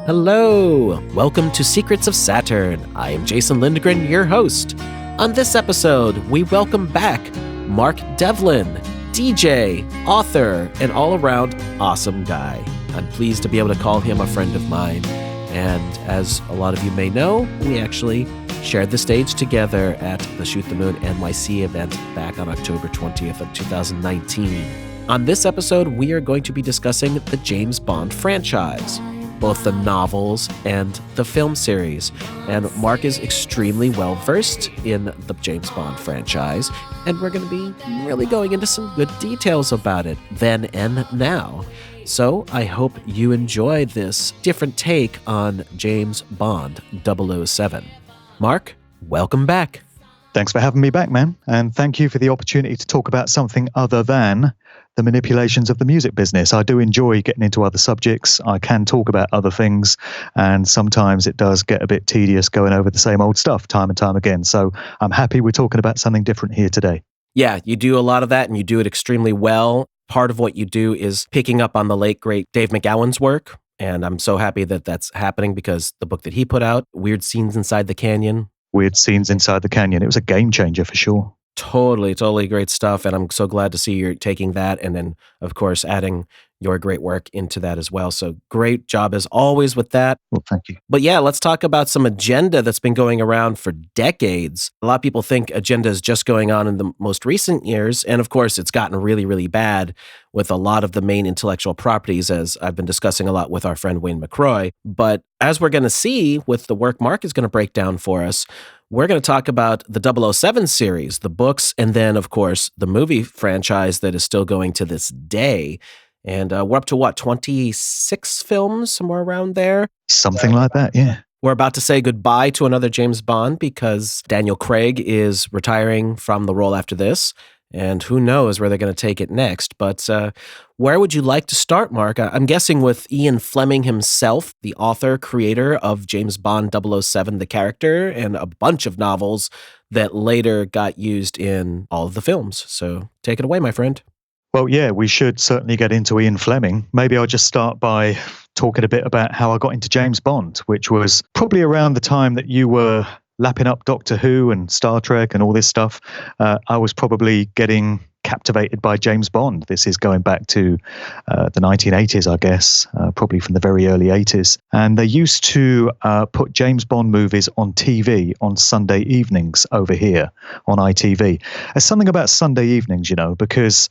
Hello! Welcome to Secrets of Saturn. I am Jason Lindgren, your host. On this episode, we welcome back Mark Devlin, DJ, author, and all-around awesome guy. I'm pleased to be able to call him a friend of mine. And as a lot of you may know, we actually shared the stage together at the Shoot the Moon NYC event back on October 20th of 2019. On this episode, we are going to be discussing the James Bond franchise, both the novels and the film series. And Mark is extremely well-versed in the James Bond franchise, and we're going to be really going into some good details about it then and now. So I hope you enjoy this different take on James Bond 007. Mark, welcome back. Thanks for having me back, man. And thank you for the opportunity to talk about something other than the manipulations of the music business. I do enjoy getting into other subjects. I can talk about other things, and sometimes it does get a bit tedious going over the same old stuff time and time again. So I'm happy we're talking about something different here today. Yeah, you do a lot of that, and you do it extremely well. Part of what you do is picking up on the late, great Dave McGowan's work, and I'm so happy that that's happening because the book that he put out, Weird Scenes Inside the Canyon. Weird Scenes Inside the Canyon. It was a game changer for sure. Totally great stuff. And I'm so glad to see you're taking that and then, of course, adding your great work into that as well. So great job as always with that. Well, thank you. But yeah, let's talk about some agenda that's been going around for decades. A lot of people think agenda is just going on in the most recent years. And of course, it's gotten really bad with a lot of the main intellectual properties, as I've been discussing a lot with our friend Wayne McCroy. But as we're going to see with the work Mark is going to break down for us, we're going to talk about the 007 series, the books, and then, of course, the movie franchise that is still going to this day. And we're up to, 26 films, somewhere around there? Something like that, yeah. We're about to say goodbye to another James Bond because Daniel Craig is retiring from the role after this. And who knows where they're going to take it next. But where would you like to start, Mark? I'm guessing with Ian Fleming himself, the author, creator of James Bond 007, the character, and a bunch of novels that later got used in all of the films. So take it away, my friend. Well, yeah, we should certainly get into Ian Fleming. Maybe I'll just start by talking a bit about how I got into James Bond, which was probably around the time that you were lapping up Doctor Who and Star Trek and all this stuff. I was probably getting captivated by James Bond. This is going back to the 1980s, I guess, probably from the very early 80s. And they used to put James Bond movies on TV on Sunday evenings over here on ITV. There's something about Sunday evenings, because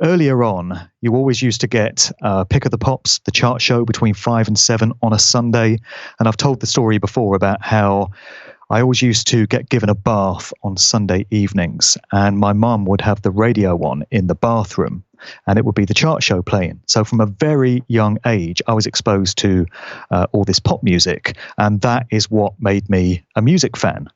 earlier on, you always used to get Pick of the Pops, the chart show between 5 and 7 on a Sunday. And I've told the story before about how I always used to get given a bath on Sunday evenings, and my mum would have the radio on in the bathroom, and it would be the chart show playing. So from a very young age, I was exposed to all this pop music, and that is what made me a music fan.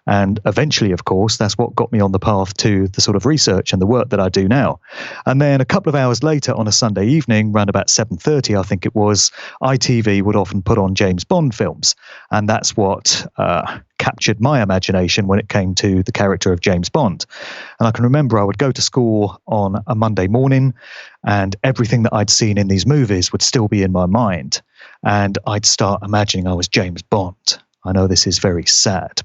And eventually, of course, that's what got me on the path to the sort of research and the work that I do now. And then a couple of hours later on a Sunday evening, around about 7:30, I think it was, ITV would often put on James Bond films. And that's what captured my imagination when it came to the character of James Bond. And I can remember I would go to school on a Monday morning, and everything that I'd seen in these movies would still be in my mind. And I'd start imagining I was James Bond. I know this is very sad.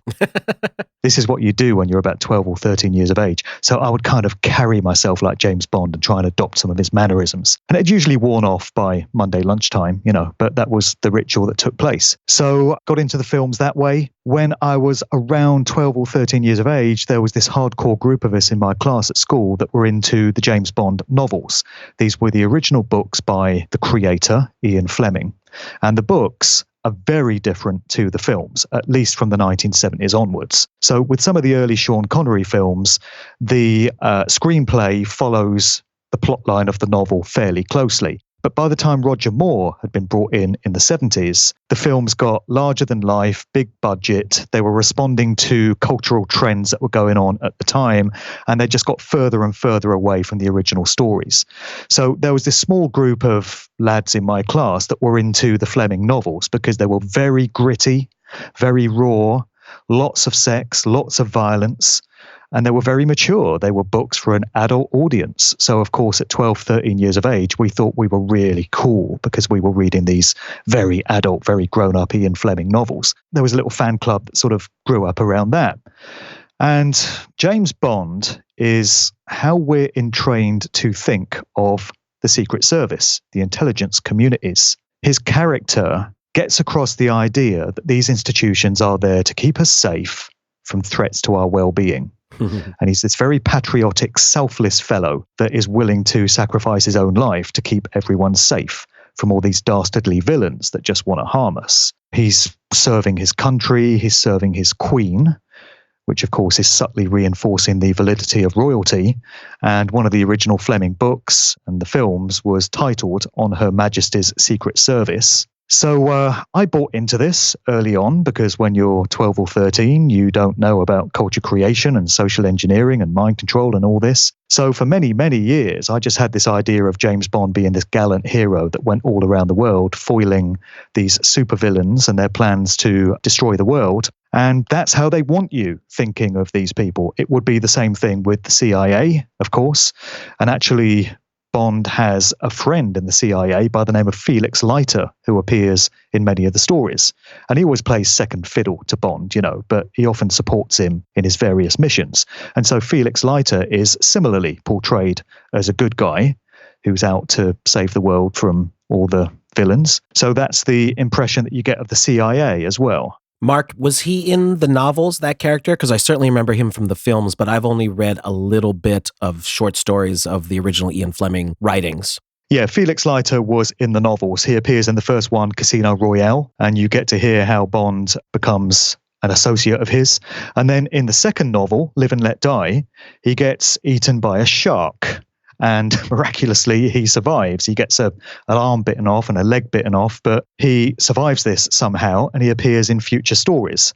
This is what you do when you're about 12 or 13 years of age. So I would kind of carry myself like James Bond and try and adopt some of his mannerisms. And it usually worn off by Monday lunchtime, but that was the ritual that took place. So I got into the films that way. When I was around 12 or 13 years of age, there was this hardcore group of us in my class at school that were into the James Bond novels. These were the original books by the creator, Ian Fleming. And the books are very different to the films, at least from the 1970s onwards. So with some of the early Sean Connery films, the screenplay follows the plotline of the novel fairly closely. But by the time Roger Moore had been brought in the 70s, the films got larger than life, big budget. They were responding to cultural trends that were going on at the time, and they just got further and further away from the original stories. So there was this small group of lads in my class that were into the Fleming novels because they were very gritty, very raw, lots of sex, lots of violence. and they were very mature. They were books for an adult audience. So, of course, at 12, 13 years of age, we thought we were really cool because we were reading these very adult, very grown-up Ian Fleming novels. There was a little fan club that sort of grew up around that. And James Bond is how we're entrained to think of the Secret Service, the intelligence communities. His character gets across the idea that these institutions are there to keep us safe from threats to our well-being. And he's this very patriotic, selfless fellow that is willing to sacrifice his own life to keep everyone safe from all these dastardly villains that just want to harm us. He's serving his country, he's serving his queen, which of course is subtly reinforcing the validity of royalty. And one of the original Fleming books and the films was titled On Her Majesty's Secret Service. So I bought into this early on because when you're 12 or 13, you don't know about culture creation and social engineering and mind control and all this. So for many, many years, I just had this idea of James Bond being this gallant hero that went all around the world foiling these supervillains and their plans to destroy the world. And that's how they want you thinking of these people. It would be the same thing with the CIA, of course. And actually, Bond has a friend in the CIA by the name of Felix Leiter, who appears in many of the stories. And he always plays second fiddle to Bond, but he often supports him in his various missions. And so Felix Leiter is similarly portrayed as a good guy who's out to save the world from all the villains. So that's the impression that you get of the CIA as well. Mark, was he in the novels, that character? Because I certainly remember him from the films, but I've only read a little bit of short stories of the original Ian Fleming writings. Yeah, Felix Leiter was in the novels. He appears in the first one, Casino Royale, and you get to hear how Bond becomes an associate of his. And then in the second novel, Live and Let Die, he gets eaten by a shark. And miraculously, he survives. He gets an arm bitten off and a leg bitten off, but he survives this somehow, and he appears in future stories.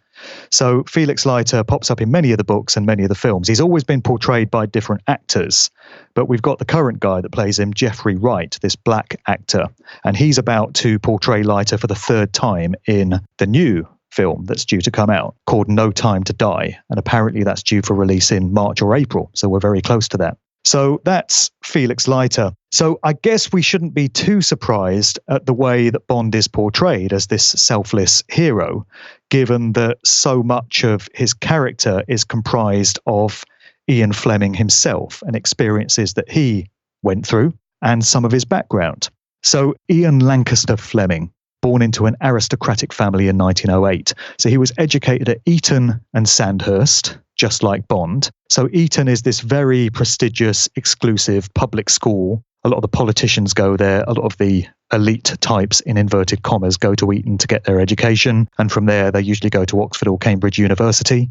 So Felix Leiter pops up in many of the books and many of the films. He's always been portrayed by different actors, but we've got the current guy that plays him, Jeffrey Wright, this black actor, and he's about to portray Leiter for the third time in the new film that's due to come out called No Time to Die, and apparently that's due for release in March or April, so we're very close to that. So that's Felix Leiter. So I guess we shouldn't be too surprised at the way that Bond is portrayed as this selfless hero, given that so much of his character is comprised of Ian Fleming himself and experiences that he went through and some of his background. So Ian Lancaster Fleming, born into an aristocratic family in 1908. So he was educated at Eton and Sandhurst, just like Bond. So Eton is this very prestigious, exclusive public school. A lot of the politicians go there. A lot of the elite types, in inverted commas, go to Eton to get their education. And from there, they usually go to Oxford or Cambridge University.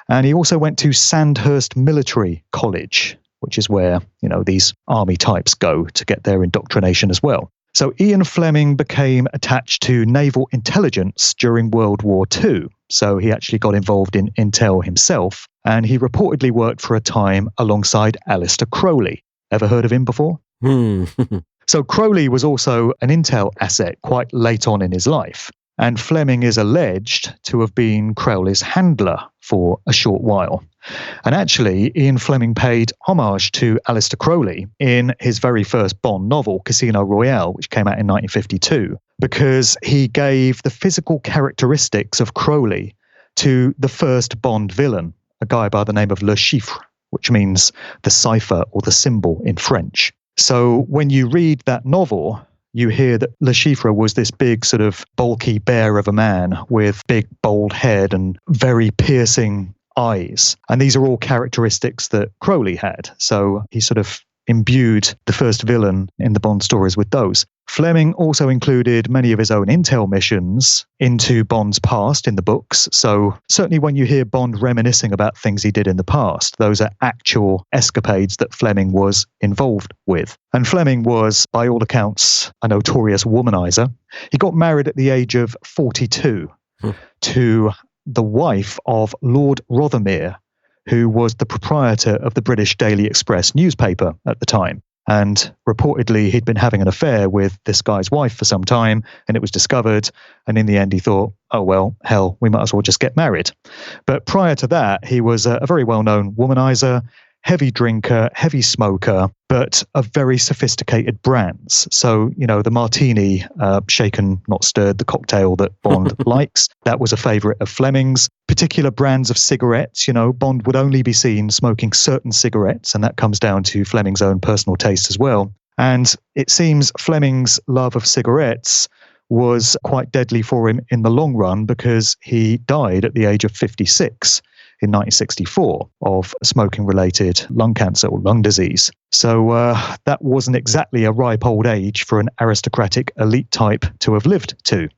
And he also went to Sandhurst Military College, which is where, these army types go to get their indoctrination as well. So Ian Fleming became attached to naval intelligence during World War II. So he actually got involved in intel himself, and he reportedly worked for a time alongside Aleister Crowley. Ever heard of him before? So Crowley was also an intel asset quite late on in his life, and Fleming is alleged to have been Crowley's handler for a short while. And actually, Ian Fleming paid homage to Aleister Crowley in his very first Bond novel, Casino Royale, which came out in 1952, because he gave the physical characteristics of Crowley to the first Bond villain, a guy by the name of Le Chiffre, which means the cipher or the symbol in French. So when you read that novel, you hear that Le Chiffre was this big sort of bulky bear of a man with big bold head and very piercing eyes. And these are all characteristics that Crowley had. So he sort of imbued the first villain in the Bond stories with those. Fleming also included many of his own intel missions into Bond's past in the books. So certainly when you hear Bond reminiscing about things he did in the past, those are actual escapades that Fleming was involved with. And Fleming was, by all accounts, a notorious womanizer. He got married at the age of 42 to the wife of Lord Rothermere, who was the proprietor of the British Daily Express newspaper at the time. And reportedly, he'd been having an affair with this guy's wife for some time, and it was discovered. And in the end, he thought, oh, well, hell, we might as well just get married. But prior to that, he was a very well-known womanizer, heavy drinker, heavy smoker, but of very sophisticated brands. So, the martini, shaken, not stirred, the cocktail that Bond likes, that was a favorite of Fleming's. Particular brands of cigarettes, Bond would only be seen smoking certain cigarettes, and that comes down to Fleming's own personal taste as well. And it seems Fleming's love of cigarettes was quite deadly for him in the long run, because he died at the age of 56. In 1964 of smoking-related lung cancer or lung disease. So that wasn't exactly a ripe old age for an aristocratic elite type to have lived to.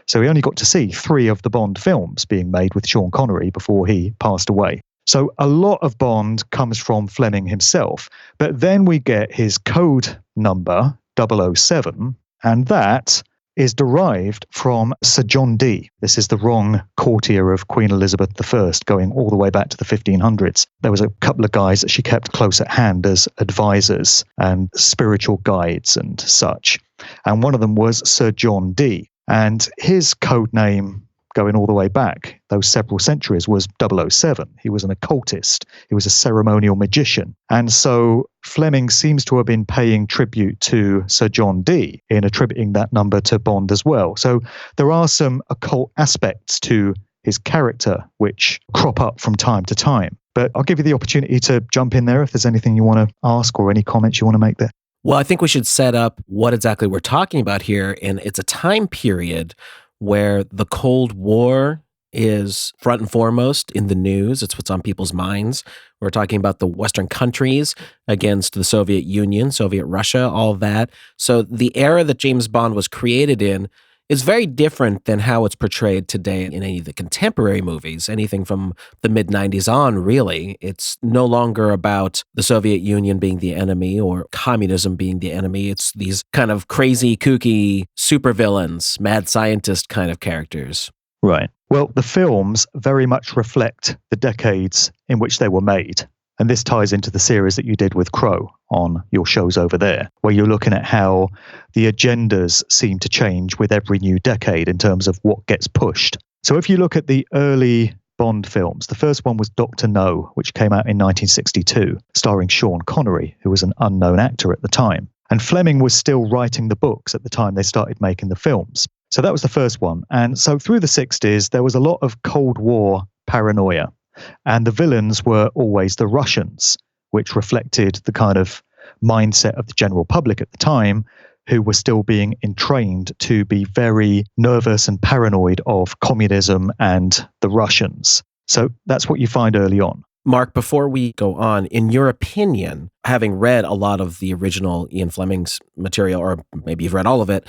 So he only got to see 3 of the Bond films being made with Sean Connery before he passed away. So a lot of Bond comes from Fleming himself. But then we get his code number, 007, and that is derived from Sir John Dee. This is the wrong courtier of Queen Elizabeth I, going all the way back to the 1500s. There was a couple of guys that she kept close at hand as advisors and spiritual guides and such. And one of them was Sir John Dee. And his code name, going all the way back those several centuries, was 007. He was an occultist. He was a ceremonial magician. And so Fleming seems to have been paying tribute to Sir John Dee in attributing that number to Bond as well. So there are some occult aspects to his character which crop up from time to time. But I'll give you the opportunity to jump in there if there's anything you want to ask or any comments you want to make there. Well, I think we should set up what exactly we're talking about here. And it's a time period where the Cold War is front and foremost in the news. It's what's on people's minds. We're talking about the Western countries against the Soviet Union, Soviet Russia, all of that. So the era that James Bond was created in is very different than how it's portrayed today in any of the contemporary movies, anything from the mid-90s on, really. It's no longer about the Soviet Union being the enemy or communism being the enemy. It's these kind of crazy, kooky supervillains, mad scientist kind of characters. Right. Well, the films very much reflect the decades in which they were made. And this ties into the series that you did with Crow on your shows over there, where you're looking at how the agendas seem to change with every new decade in terms of what gets pushed. So if you look at the early Bond films, the first one was Dr. No, which came out in 1962, starring Sean Connery, who was an unknown actor at the time. And Fleming was still writing the books at the time they started making the films. So that was the first one. And so through the 60s, there was a lot of Cold War paranoia. And the villains were always the Russians, which reflected the kind of mindset of the general public at the time, who were still being entrained to be very nervous and paranoid of communism and the Russians. So that's what you find early on. Mark, before we go on, in your opinion, having read a lot of the original Ian Fleming's material, or maybe you've read all of it,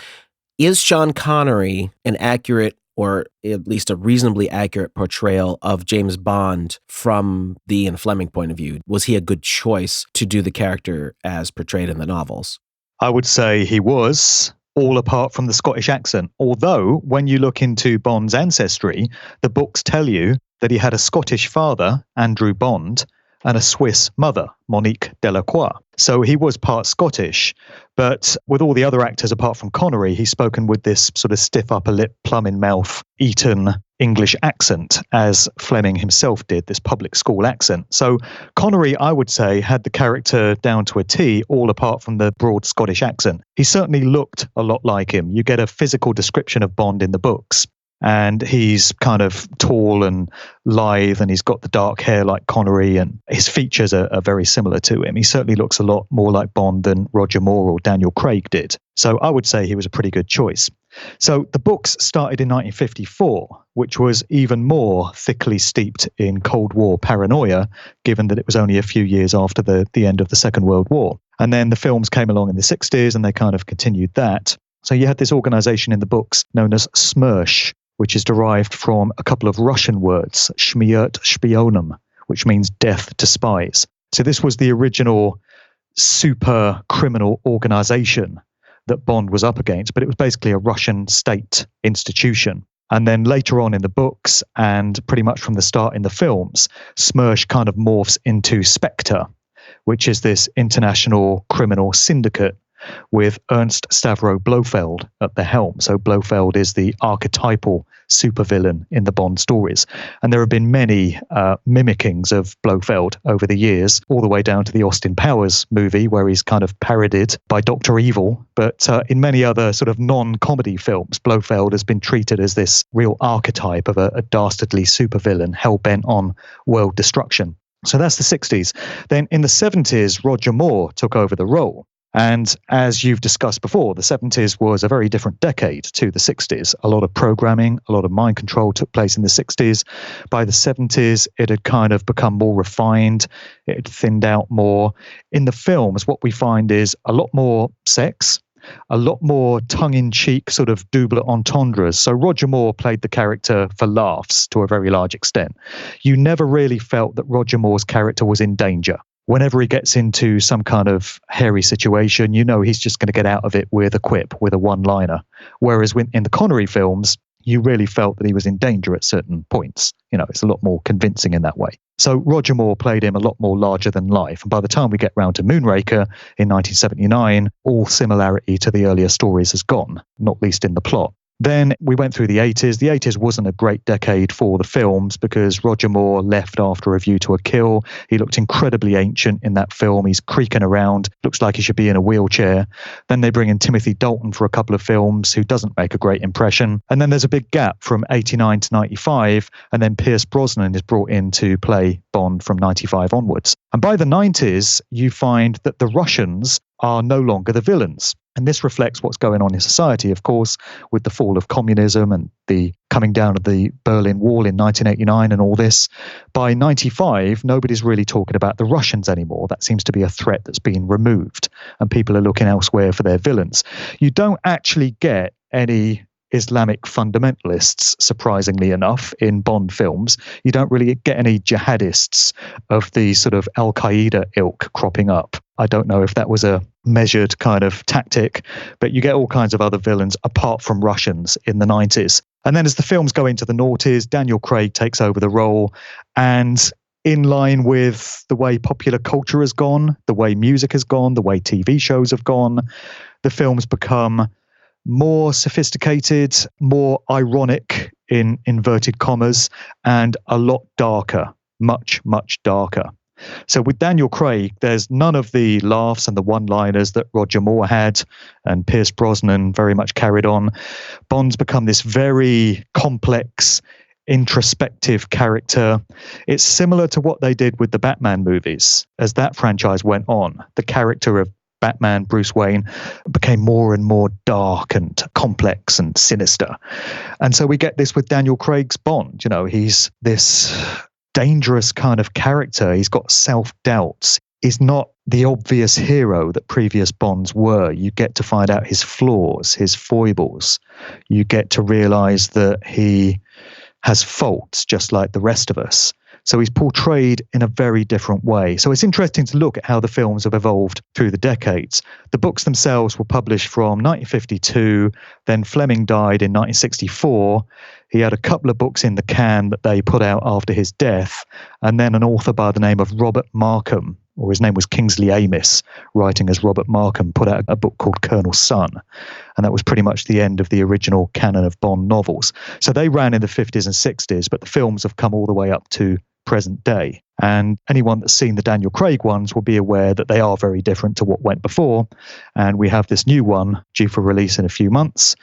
is Sean Connery an accurate, or at least a reasonably accurate portrayal of James Bond from the Ian Fleming point of view? Was he a good choice to do the character as portrayed in the novels? I would say he was, all apart from the Scottish accent. Although, when you look into Bond's ancestry, the books tell you that he had a Scottish father, Andrew Bond, and a Swiss mother, Monique Delacroix. So he was part Scottish, but with all the other actors apart from Connery, he's spoken with this sort of stiff upper lip, plum in mouth, Eton English accent, as Fleming himself did, this public school accent. So Connery, I would say, had the character down to a T, all apart from the broad Scottish accent. He certainly looked a lot like him. You get a physical description of Bond in the books. And he's kind of tall and lithe, and he's got the dark hair like Connery, and his features are very similar to him. He certainly looks a lot more like Bond than Roger Moore or Daniel Craig did. So I would say he was a pretty good choice. So the books started in 1954, which was even more thickly steeped in Cold War paranoia, given that it was only a few years after the end of the Second World War. And then the films came along in the 60s, and they kind of continued that. So you had this organization in the books known as SMERSH, which is derived from a couple of Russian words, Śmierć Szpionom, which means death to spies. So this was the original super criminal organization that Bond was up against, but it was basically a Russian state institution. And then later on in the books, and pretty much from the start in the films, SMERSH kind of morphs into Spectre, which is this international criminal syndicate with Ernst Stavro Blofeld at the helm. So Blofeld is the archetypal supervillain in the Bond stories. And there have been many mimickings of Blofeld over the years, all the way down to the Austin Powers movie, where he's kind of parodied by Dr. Evil. But in many other sort of non-comedy films, Blofeld has been treated as this real archetype of a dastardly supervillain hell-bent on world destruction. So that's the 60s. Then in the 70s, Roger Moore took over the role. And as you've discussed before, the 70s was a very different decade to the 60s. A lot of programming, a lot of mind control took place in the 60s. By the 70s, it had kind of become more refined. It had thinned out more. In the films, what we find is a lot more sex, a lot more tongue-in-cheek sort of double entendres. So Roger Moore played the character for laughs to a very large extent. You never really felt that Roger Moore's character was in danger. Whenever he gets into some kind of hairy situation, you know he's just going to get out of it with a quip, with a one-liner. Whereas in the Connery films, you really felt that he was in danger at certain points. You know, it's a lot more convincing in that way. So Roger Moore played him a lot more larger than life. And by the time we get round to Moonraker in 1979, all similarity to the earlier stories has gone, not least in the plot. Then we went through the 80s. The 80s wasn't a great decade for the films because Roger Moore left after A View to a Kill. He looked incredibly ancient in that film. He's creaking around, looks like he should be in a wheelchair. Then they bring in Timothy Dalton for a couple of films who doesn't make a great impression. And then there's a big gap from 89 to 95, and then Pierce Brosnan is brought in to play Bond from 95 onwards. And by the 90s, you find that the Russians are no longer the villains. And this reflects what's going on in society, of course, with the fall of communism and the coming down of the Berlin Wall in 1989 and all this. By 95, nobody's really talking about the Russians anymore. That seems to be a threat that's been removed, and people are looking elsewhere for their villains. You don't actually get any Islamic fundamentalists, surprisingly enough, in Bond films. You don't really get any jihadists of the sort of Al-Qaeda ilk cropping up. I don't know if that was a measured kind of tactic, but you get all kinds of other villains apart from Russians in the 90s. And then as the films go into the noughties, Daniel Craig takes over the role, and in line with the way popular culture has gone, the way music has gone, the way TV shows have gone, the films become more sophisticated, more ironic in inverted commas, and a lot darker, much, much darker. So with Daniel Craig, there's none of the laughs and the one-liners that Roger Moore had and Pierce Brosnan very much carried on. Bond's become this very complex, introspective character. It's similar to what they did with the Batman movies. As that franchise went on, the character of Batman, Bruce Wayne, became more and more dark and complex and sinister. And so we get this with Daniel Craig's Bond. You know, he's this dangerous kind of character. He's got self-doubts. He's not the obvious hero that previous Bonds were. You get to find out his flaws, his foibles. You get to realize that he has faults just like the rest of us. So he's portrayed in a very different way. So it's interesting to look at how the films have evolved through the decades. The books themselves were published from 1952, then Fleming died in 1964. He had a couple of books in the can that they put out after his death, and then an author by the name of Robert Markham, or his name was Kingsley Amis, writing as Robert Markham, put out a book called Colonel Sun. And that was pretty much the end of the original canon of Bond novels. So they ran in the 50s and 60s, but the films have come all the way up to present day. And anyone that's seen the Daniel Craig ones will be aware that they are very different to what went before. And we have this new one due for release in a few months.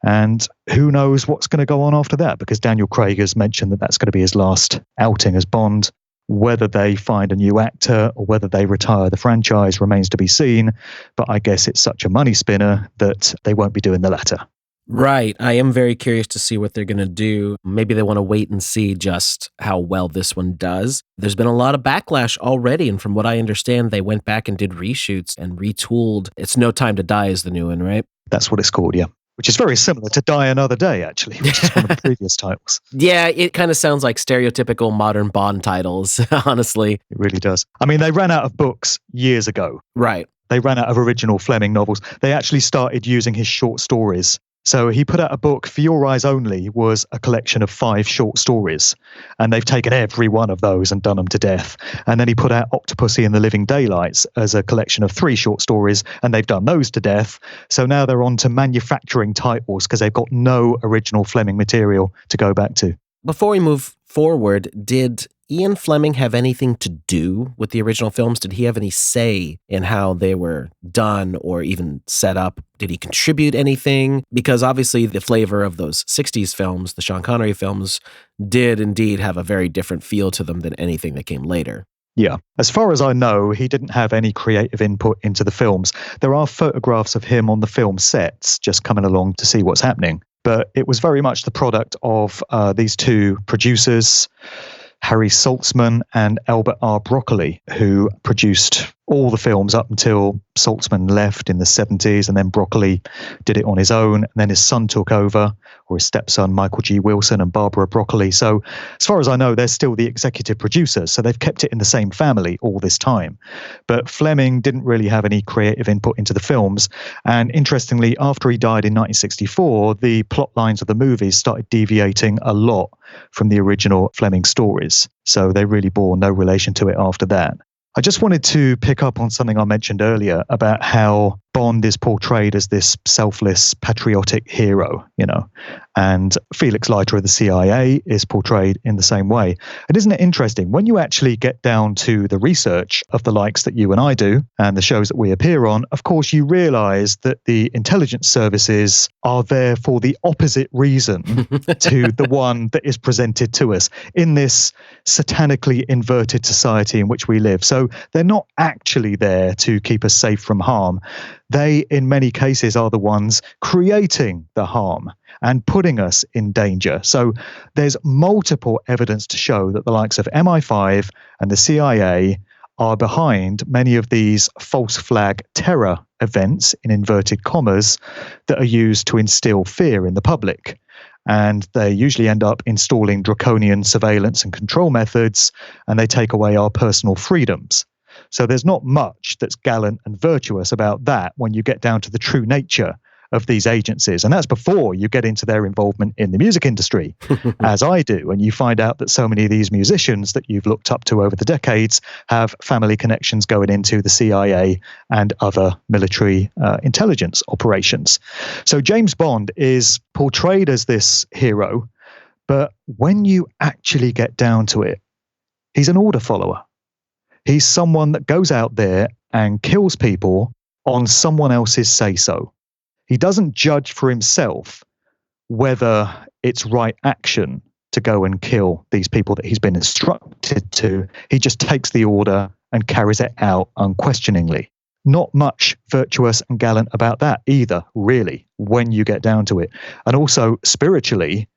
And who knows what's going to go on after that, because Daniel Craig has mentioned that that's going to be his last outing as Bond. Whether they find a new actor or whether they retire the franchise remains to be seen. But I guess it's such a money spinner that they won't be doing the latter. Right. I am very curious to see what they're going to do. Maybe they want to wait and see just how well this one does. There's been a lot of backlash already, and from what I understand, they went back and did reshoots and retooled. It's No Time to Die is the new one, right? That's what it's called, yeah. Which is very similar to Die Another Day, actually, which is one of the previous titles. Yeah, it kind of sounds like stereotypical modern Bond titles, honestly. It really does. I mean, they ran out of books years ago. Right. They ran out of original Fleming novels. They actually started using his short stories So he put out a book, For Your Eyes Only, was a collection of 5 short stories. And they've taken every one of those and done them to death. And then he put out Octopussy and the Living Daylights as a collection of 3 short stories, and they've done those to death. So now they're on to manufacturing titles because they've got no original Fleming material to go back to. Before we move forward, did Ian Fleming have anything to do with the original films? Did he have any say in how they were done or even set up? Did he contribute anything? Because obviously the flavor of those 60s films, the Sean Connery films, did indeed have a very different feel to them than anything that came later. Yeah. As far as I know, he didn't have any creative input into the films. There are photographs of him on the film sets just coming along to see what's happening. But it was very much the product of these 2 producers, Harry Saltzman and Albert R. Broccoli, who produced all the films up until Saltzman left in the 70s, and then Broccoli did it on his own, and then his son took over, or his stepson, Michael G. Wilson and Barbara Broccoli. So as far as I know, they're still the executive producers, so they've kept it in the same family all this time. But Fleming didn't really have any creative input into the films, and interestingly, after he died in 1964, the plot lines of the movies started deviating a lot from the original Fleming stories, so they really bore no relation to it after that. I just wanted to pick up on something I mentioned earlier about how Bond is portrayed as this selfless, patriotic hero, and Felix Leiter of the CIA is portrayed in the same way. And isn't it interesting? When you actually get down to the research of the likes that you and I do and the shows that we appear on, of course, you realize that the intelligence services are there for the opposite reason to the one that is presented to us in this satanically inverted society in which we live. So they're not actually there to keep us safe from harm. They, in many cases, are the ones creating the harm and putting us in danger. So there's multiple evidence to show that the likes of MI5 and the CIA are behind many of these false flag terror events, in inverted commas, that are used to instill fear in the public. And they usually end up installing draconian surveillance and control methods, and they take away our personal freedoms. So there's not much that's gallant and virtuous about that when you get down to the true nature of these agencies. And that's before you get into their involvement in the music industry, as I do. And you find out that so many of these musicians that you've looked up to over the decades have family connections going into the CIA and other military intelligence operations. So James Bond is portrayed as this hero, but when you actually get down to it, he's an order follower. He's someone that goes out there and kills people on someone else's say-so. He doesn't judge for himself whether it's right action to go and kill these people that he's been instructed to. He just takes the order and carries it out unquestioningly. Not much virtuous and gallant about that either, really, when you get down to it. And also, spiritually,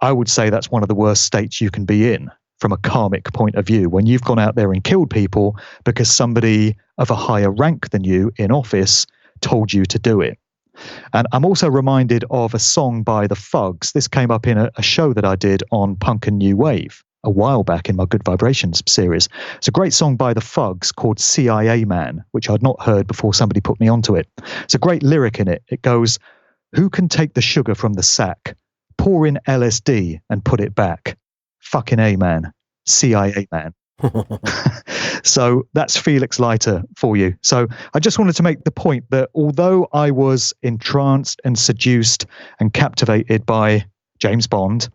I would say that's one of the worst states you can be in from a karmic point of view, when you've gone out there and killed people because somebody of a higher rank than you in office told you to do it. And I'm also reminded of a song by the Fugs. This came up in a show that I did on Punk and New Wave a while back in my Good Vibrations series. It's a great song by the Fugs called CIA Man, which I'd not heard before somebody put me onto it. It's a great lyric in it. It goes, "Who can take the sugar from the sack, pour in LSD and put it back? Fucking A, man. CIA man." So that's Felix Leiter for you. So I just wanted to make the point that although I was entranced and seduced and captivated by James Bond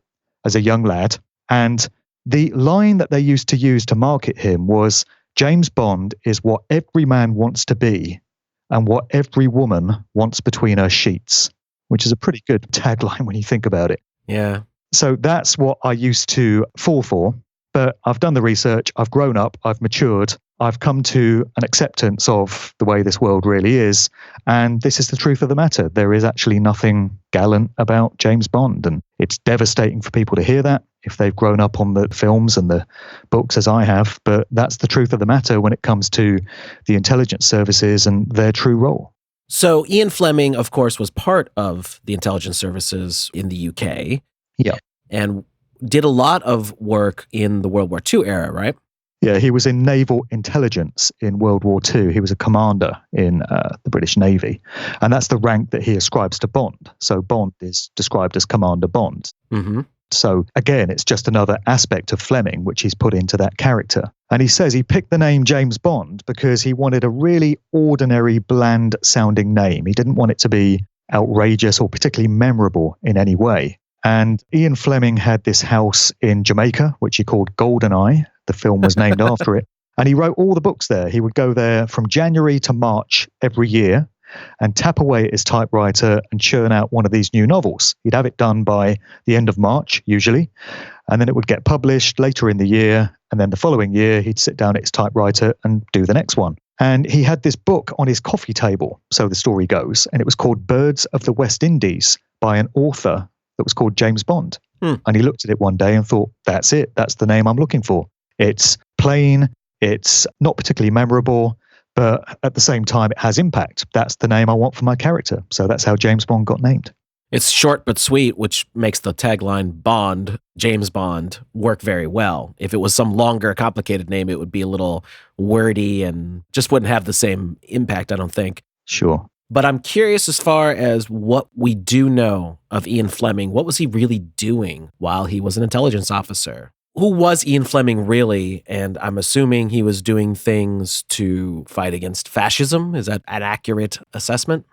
as a young lad, and the line that they used to use to market him was, James Bond is what every man wants to be and what every woman wants between her sheets, which is a pretty good tagline when you think about it. Yeah. So that's what I used to fall for. But I've done the research, I've grown up, I've matured, I've come to an acceptance of the way this world really is. And this is the truth of the matter. There is actually nothing gallant about James Bond. And it's devastating for people to hear that if they've grown up on the films and the books as I have. But that's the truth of the matter when it comes to the intelligence services and their true role. So Ian Fleming, of course, was part of the intelligence services in the UK. Yeah. And did a lot of work in the World War II era, right? Yeah, he was in naval intelligence in World War II. He was a commander in the British Navy. And that's the rank that he ascribes to Bond. So Bond is described as Commander Bond. Mm-hmm. So again, it's just another aspect of Fleming, which he's put into that character. And he says he picked the name James Bond because he wanted a really ordinary, bland sounding name. He didn't want it to be outrageous or particularly memorable in any way. And Ian Fleming had this house in Jamaica, which he called Goldeneye. The film was named after it. And he wrote all the books there. He would go there from January to March every year and tap away at his typewriter and churn out one of these new novels. He'd have it done by the end of March, usually, and then it would get published later in the year. And then the following year, he'd sit down at his typewriter and do the next one. And he had this book on his coffee table, so the story goes, and it was called Birds of the West Indies by an author that was called James Bond. And he looked at it one day and thought, that's it. That's the name I'm looking for. It's plain. It's not particularly memorable, but at the same time, it has impact. That's the name I want for my character. So that's how James Bond got named. It's short but sweet, which makes the tagline Bond, James Bond, work very well. If it was some longer, complicated name, it would be a little wordy and just wouldn't have the same impact, I don't think. Sure. But I'm curious as far as what we do know of Ian Fleming. What was he really doing while he was an intelligence officer? Who was Ian Fleming really? And I'm assuming he was doing things to fight against fascism. Is that an accurate assessment?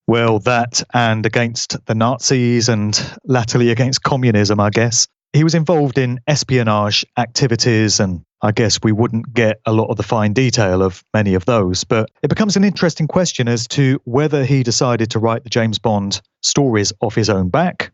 Well, that and against the Nazis and latterly against communism, I guess. He was involved in espionage activities, and I guess we wouldn't get a lot of the fine detail of many of those. But it becomes an interesting question as to whether he decided to write the James Bond stories off his own back,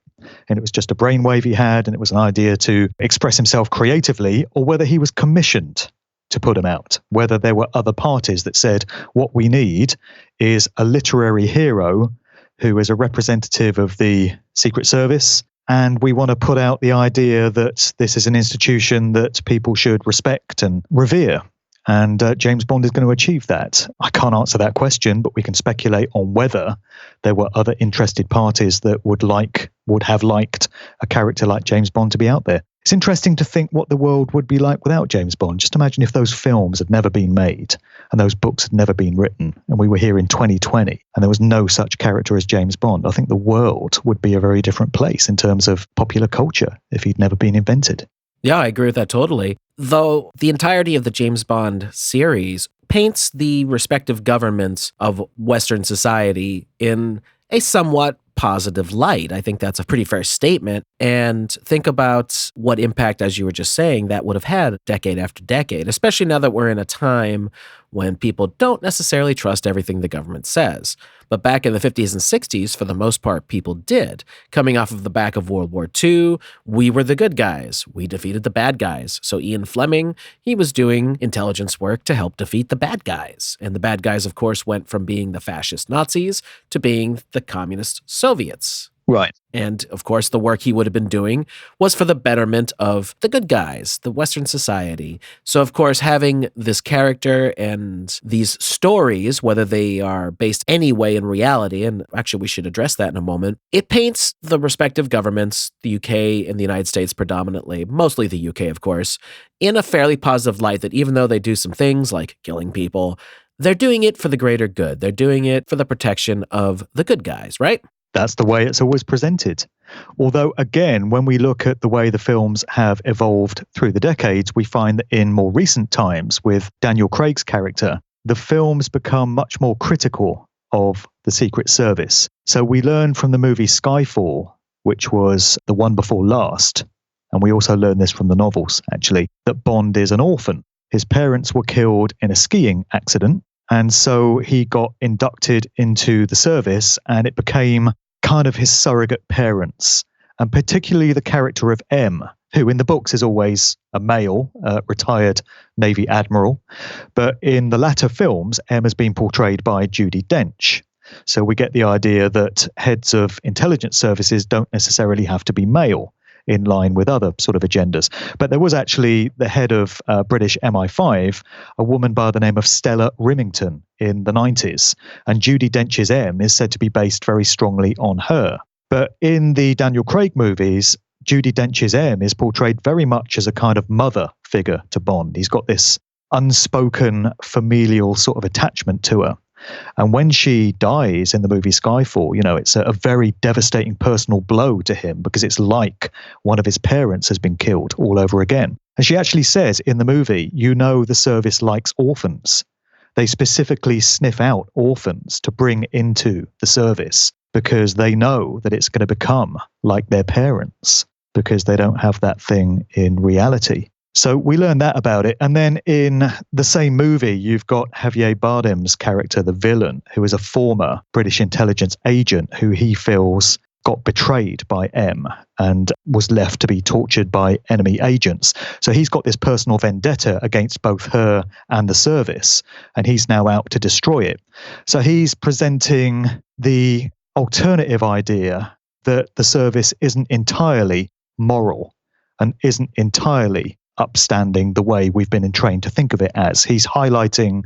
and it was just a brainwave he had, and it was an idea to express himself creatively, or whether he was commissioned to put them out, whether there were other parties that said, what we need is a literary hero who is a representative of the Secret Service, and we want to put out the idea that this is an institution that people should respect and revere. And James Bond is going to achieve that. I can't answer that question, but we can speculate on whether there were other interested parties that would have liked a character like James Bond to be out there. It's interesting to think what the world would be like without James Bond. Just imagine if those films had never been made and those books had never been written and we were here in 2020 and there was no such character as James Bond. I think the world would be a very different place in terms of popular culture if he'd never been invented. Yeah, I agree with that totally. Though the entirety of the James Bond series paints the respective governments of Western society in a somewhat positive light. I think that's a pretty fair statement. And think about what impact, as you were just saying, that would have had decade after decade, especially now that we're in a time when people don't necessarily trust everything the government says. But back in the 50s and 60s, for the most part, people did. Coming off of the back of World War II, we were the good guys. We defeated the bad guys. So Ian Fleming, he was doing intelligence work to help defeat the bad guys. And the bad guys, of course, went from being the fascist Nazis to being the communist Soviets. Right. And, of course, the work he would have been doing was for the betterment of the good guys, the Western society. So, of course, having this character and these stories, whether they are based any way in reality, and actually we should address that in a moment, it paints the respective governments, the UK and the United States predominantly, mostly the UK, of course, in a fairly positive light that even though they do some things like killing people, they're doing it for the greater good. They're doing it for the protection of the good guys, right? That's the way it's always presented. Although, again, when we look at the way the films have evolved through the decades, we find that in more recent times, with Daniel Craig's character, the films become much more critical of the Secret Service. So we learn from the movie Skyfall, which was the one before last, and we also learn this from the novels, actually, that Bond is an orphan. His parents were killed in a skiing accident, and so he got inducted into the service, and it became kind of his surrogate parents, and particularly the character of M, who in the books is always a male, retired Navy admiral. But in the latter films, M has been portrayed by Judi Dench. So we get the idea that heads of intelligence services don't necessarily have to be male, in line with other sort of agendas. But there was actually the head of British MI5, a woman by the name of Stella Rimington in the 90s. And Judi Dench's M is said to be based very strongly on her. But in the Daniel Craig movies, Judi Dench's M is portrayed very much as a kind of mother figure to Bond. He's got this unspoken familial sort of attachment to her. And when she dies in the movie Skyfall, it's a very devastating personal blow to him, because it's like one of his parents has been killed all over again. And she actually says in the movie, the service likes orphans. They specifically sniff out orphans to bring into the service because they know that it's going to become like their parents, because they don't have that thing in reality. So we learned that about it. And then in the same movie, you've got Javier Bardem's character, the villain, who is a former British intelligence agent who he feels got betrayed by M and was left to be tortured by enemy agents. So he's got this personal vendetta against both her and the service, and he's now out to destroy it. So he's presenting the alternative idea that the service isn't entirely moral and isn't entirely upstanding the way we've been trained to think of it as. He's highlighting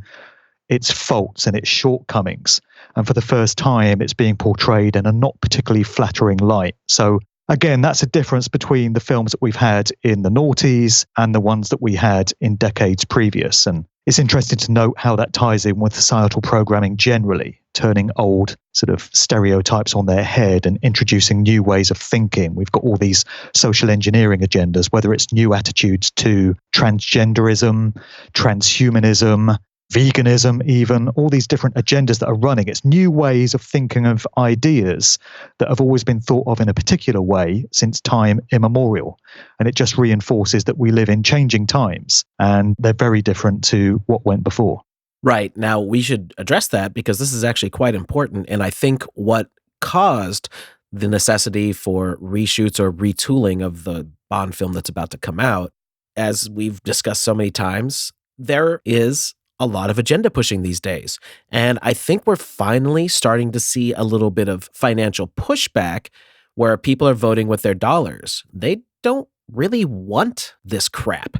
its faults and its shortcomings. And for the first time, it's being portrayed in a not particularly flattering light. So again, that's a difference between the films that we've had in the noughties and the ones that we had in decades previous. And it's interesting to note how that ties in with societal programming generally, turning old sort of stereotypes on their head and introducing new ways of thinking. We've got all these social engineering agendas, whether it's new attitudes to transgenderism, transhumanism, veganism, even all these different agendas that are running. It's new ways of thinking of ideas that have always been thought of in a particular way since time immemorial. And it just reinforces that we live in changing times, and they're very different to what went before. Right. Now, we should address that because this is actually quite important. And I think what caused the necessity for reshoots or retooling of the Bond film that's about to come out, as we've discussed so many times, there is a lot of agenda pushing these days. And I think we're finally starting to see a little bit of financial pushback where people are voting with their dollars. They don't really want this crap.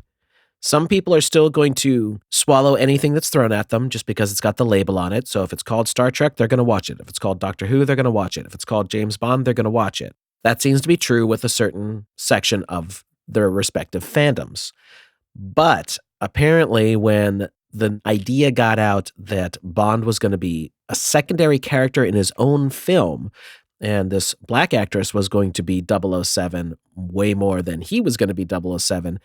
Some people are still going to swallow anything that's thrown at them just because it's got the label on it. So if it's called Star Trek, they're going to watch it. If it's called Doctor Who, they're going to watch it. If it's called James Bond, they're going to watch it. That seems to be true with a certain section of their respective fandoms. But apparently when the idea got out that Bond was going to be a secondary character in his own film, and this black actress was going to be 007 way more than he was going to be 007,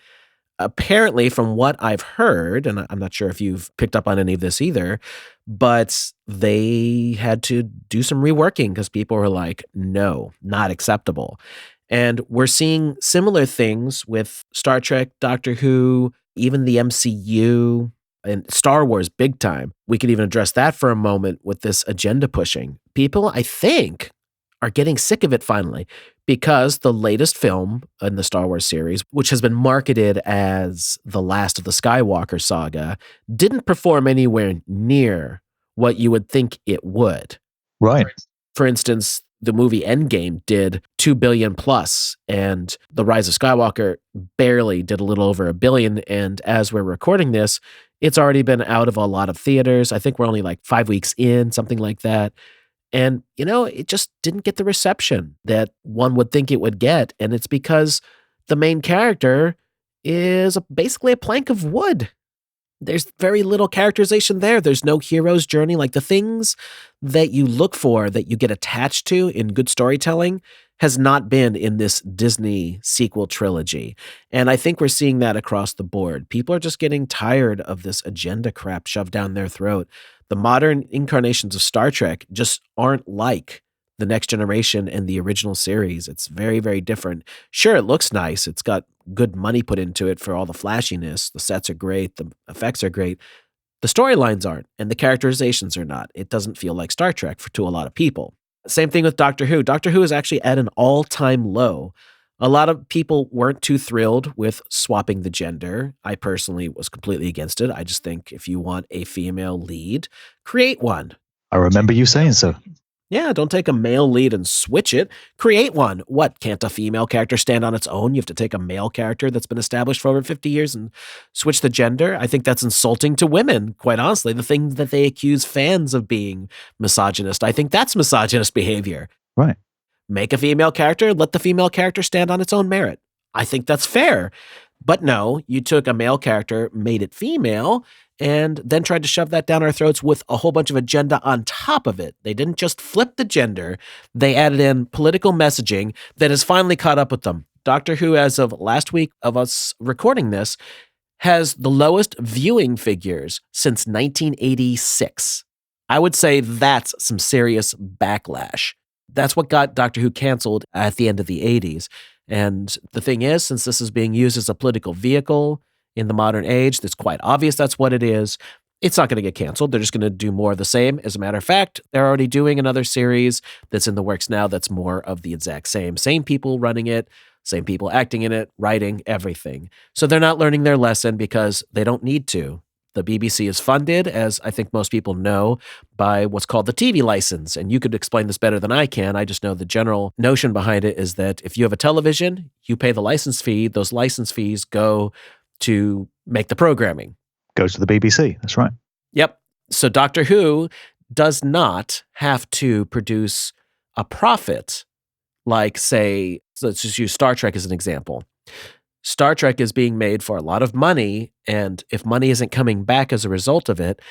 apparently, from what I've heard, and I'm not sure if you've picked up on any of this either, but they had to do some reworking because people were like, no, not acceptable. And we're seeing similar things with Star Trek, Doctor Who, even the MCU, and Star Wars big time. We could even address that for a moment with this agenda pushing. People, I think, are getting sick of it finally, because the latest film in the Star Wars series, which has been marketed as the last of the Skywalker saga, didn't perform anywhere near what you would think it would. Right. For instance, the movie Endgame did $2 billion plus, and The Rise of Skywalker barely did a little over $1 billion. And as we're recording this, it's already been out of a lot of theaters. I think we're only like 5 weeks in, something like that. And, it just didn't get the reception that one would think it would get. And it's because the main character is basically a plank of wood. There's very little characterization there. There's no hero's journey. Like the things that you look for, that you get attached to in good storytelling, has not been in this Disney sequel trilogy. And I think we're seeing that across the board. People are just getting tired of this agenda crap shoved down their throat. The modern incarnations of Star Trek just aren't like the Next Generation and the original series. It's very, very different. Sure, it looks nice. It's got good money put into it for all the flashiness. The sets are great. The effects are great. The storylines aren't, and the characterizations are not. It doesn't feel like Star Trek to a lot of people. Same thing with Doctor Who. Doctor Who is actually at an all-time low. A lot of people weren't too thrilled with swapping the gender. I personally was completely against it. I just think if you want a female lead, create one. I remember you saying so. Yeah, don't take a male lead and switch it. Create one. What, can't a female character stand on its own? You have to take a male character that's been established for over 50 years and switch the gender? I think that's insulting to women, quite honestly. The thing that they accuse fans of being misogynist, I think that's misogynist behavior. Right. Make a female character, let the female character stand on its own merit. I think that's fair. But no, you took a male character, made it female, and then tried to shove that down our throats with a whole bunch of agenda on top of it. They didn't just flip the gender, they added in political messaging that has finally caught up with them. Doctor Who, as of last week of us recording this, has the lowest viewing figures since 1986. I would say that's some serious backlash. That's what got Doctor Who canceled at the end of the 80s. And the thing is, since this is being used as a political vehicle in the modern age, it's quite obvious that's what it is. It's not going to get canceled. They're just going to do more of the same. As a matter of fact, they're already doing another series that's in the works now that's more of the exact same. Same people running it, same people acting in it, writing, everything. So they're not learning their lesson because they don't need to. The BBC is funded, as I think most people know, by what's called the TV license. And you could explain this better than I can. I just know the general notion behind it is that if you have a television, you pay the license fee. Those license fees go to make the programming. Goes to the BBC. That's right. Yep. So Doctor Who does not have to produce a profit like, say, let's just use Star Trek as an example. Star Trek is being made for a lot of money, and if money isn't coming back as a result of it,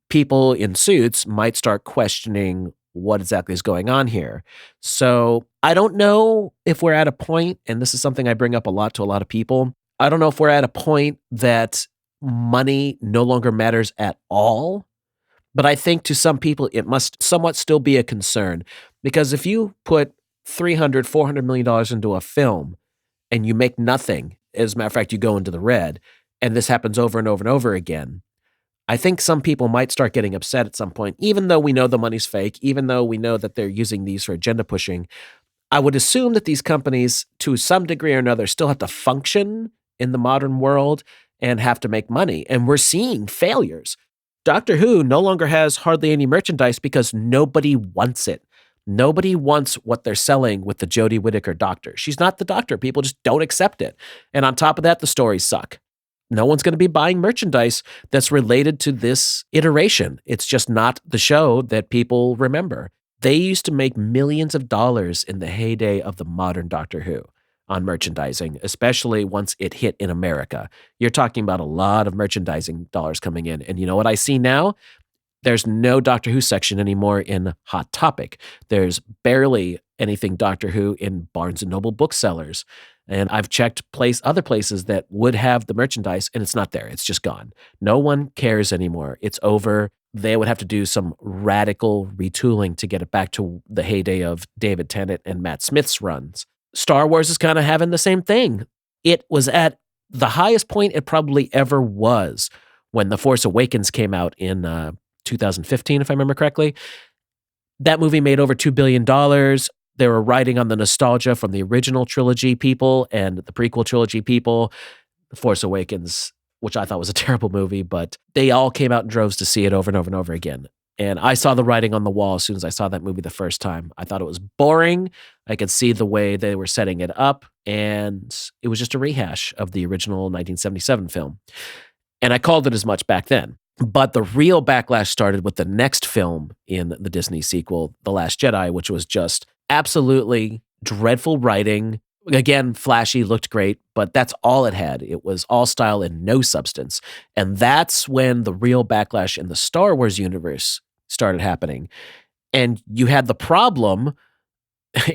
people in suits might start questioning what exactly is going on here. So I don't know if we're at a point, and this is something I bring up a lot to a lot of people, I don't know if we're at a point that money no longer matters at all, but I think to some people it must somewhat still be a concern, because if you put $300, $400 million into a film and you make nothing, as a matter of fact, you go into the red, and this happens over and over and over again, I think some people might start getting upset at some point, even though we know the money's fake, even though we know that they're using these for agenda pushing. I would assume that these companies, to some degree or another, still have to function in the modern world and have to make money. And we're seeing failures. Doctor Who no longer has hardly any merchandise because nobody wants it. Nobody wants what they're selling with the Jodie Whittaker Doctor. She's not the Doctor. People just don't accept it. And on top of that, the stories suck. No one's going to be buying merchandise that's related to this iteration. It's just not the show that people remember. They used to make millions of dollars in the heyday of the modern Doctor Who on merchandising, especially once it hit in America. You're talking about a lot of merchandising dollars coming in. And you know what I see now? There's no Doctor Who section anymore in Hot Topic. There's barely anything Doctor Who in Barnes & Noble booksellers. And I've checked other places that would have the merchandise, and it's not there. It's just gone. No one cares anymore. It's over. They would have to do some radical retooling to get it back to the heyday of David Tennant and Matt Smith's runs. Star Wars is kind of having the same thing. It was at the highest point it probably ever was when The Force Awakens came out in 2015, if I remember correctly. That movie made over $2 billion. They were riding on the nostalgia from the original trilogy people and the prequel trilogy people. The Force Awakens, which I thought was a terrible movie, but they all came out in droves to see it over and over and over again. And I saw the writing on the wall as soon as I saw that movie the first time. I thought it was boring. I could see the way they were setting it up, and it was just a rehash of the original 1977 film. And I called it as much back then. But the real backlash started with the next film in the Disney sequel, The Last Jedi, which was just absolutely dreadful writing. Again, flashy, looked great, but that's all it had. It was all style and no substance. And that's when the real backlash in the Star Wars universe started happening. And you had the problem,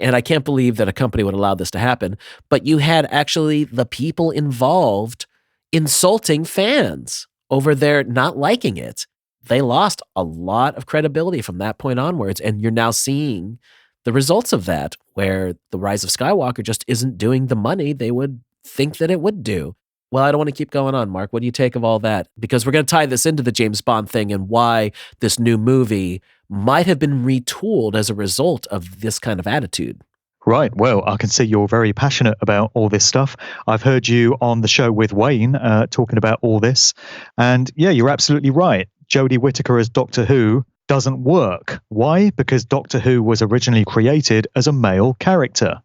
and I can't believe that a company would allow this to happen, but you had actually the people involved insulting fans over their not liking it. They lost a lot of credibility from that point onwards, and you're now seeing the results of that, where The Rise of Skywalker just isn't doing the money they would think that it would do. Well, I don't want to keep going on, Mark. What do you take of all that? Because we're going to tie this into the James Bond thing and why this new movie might have been retooled as a result of this kind of attitude. Right. Well, I can see you're very passionate about all this stuff. I've heard you on the show with Wayne talking about all this. And yeah, you're absolutely right. Jodie Whittaker as Doctor Who doesn't work. Why? Because Doctor Who was originally created as a male character.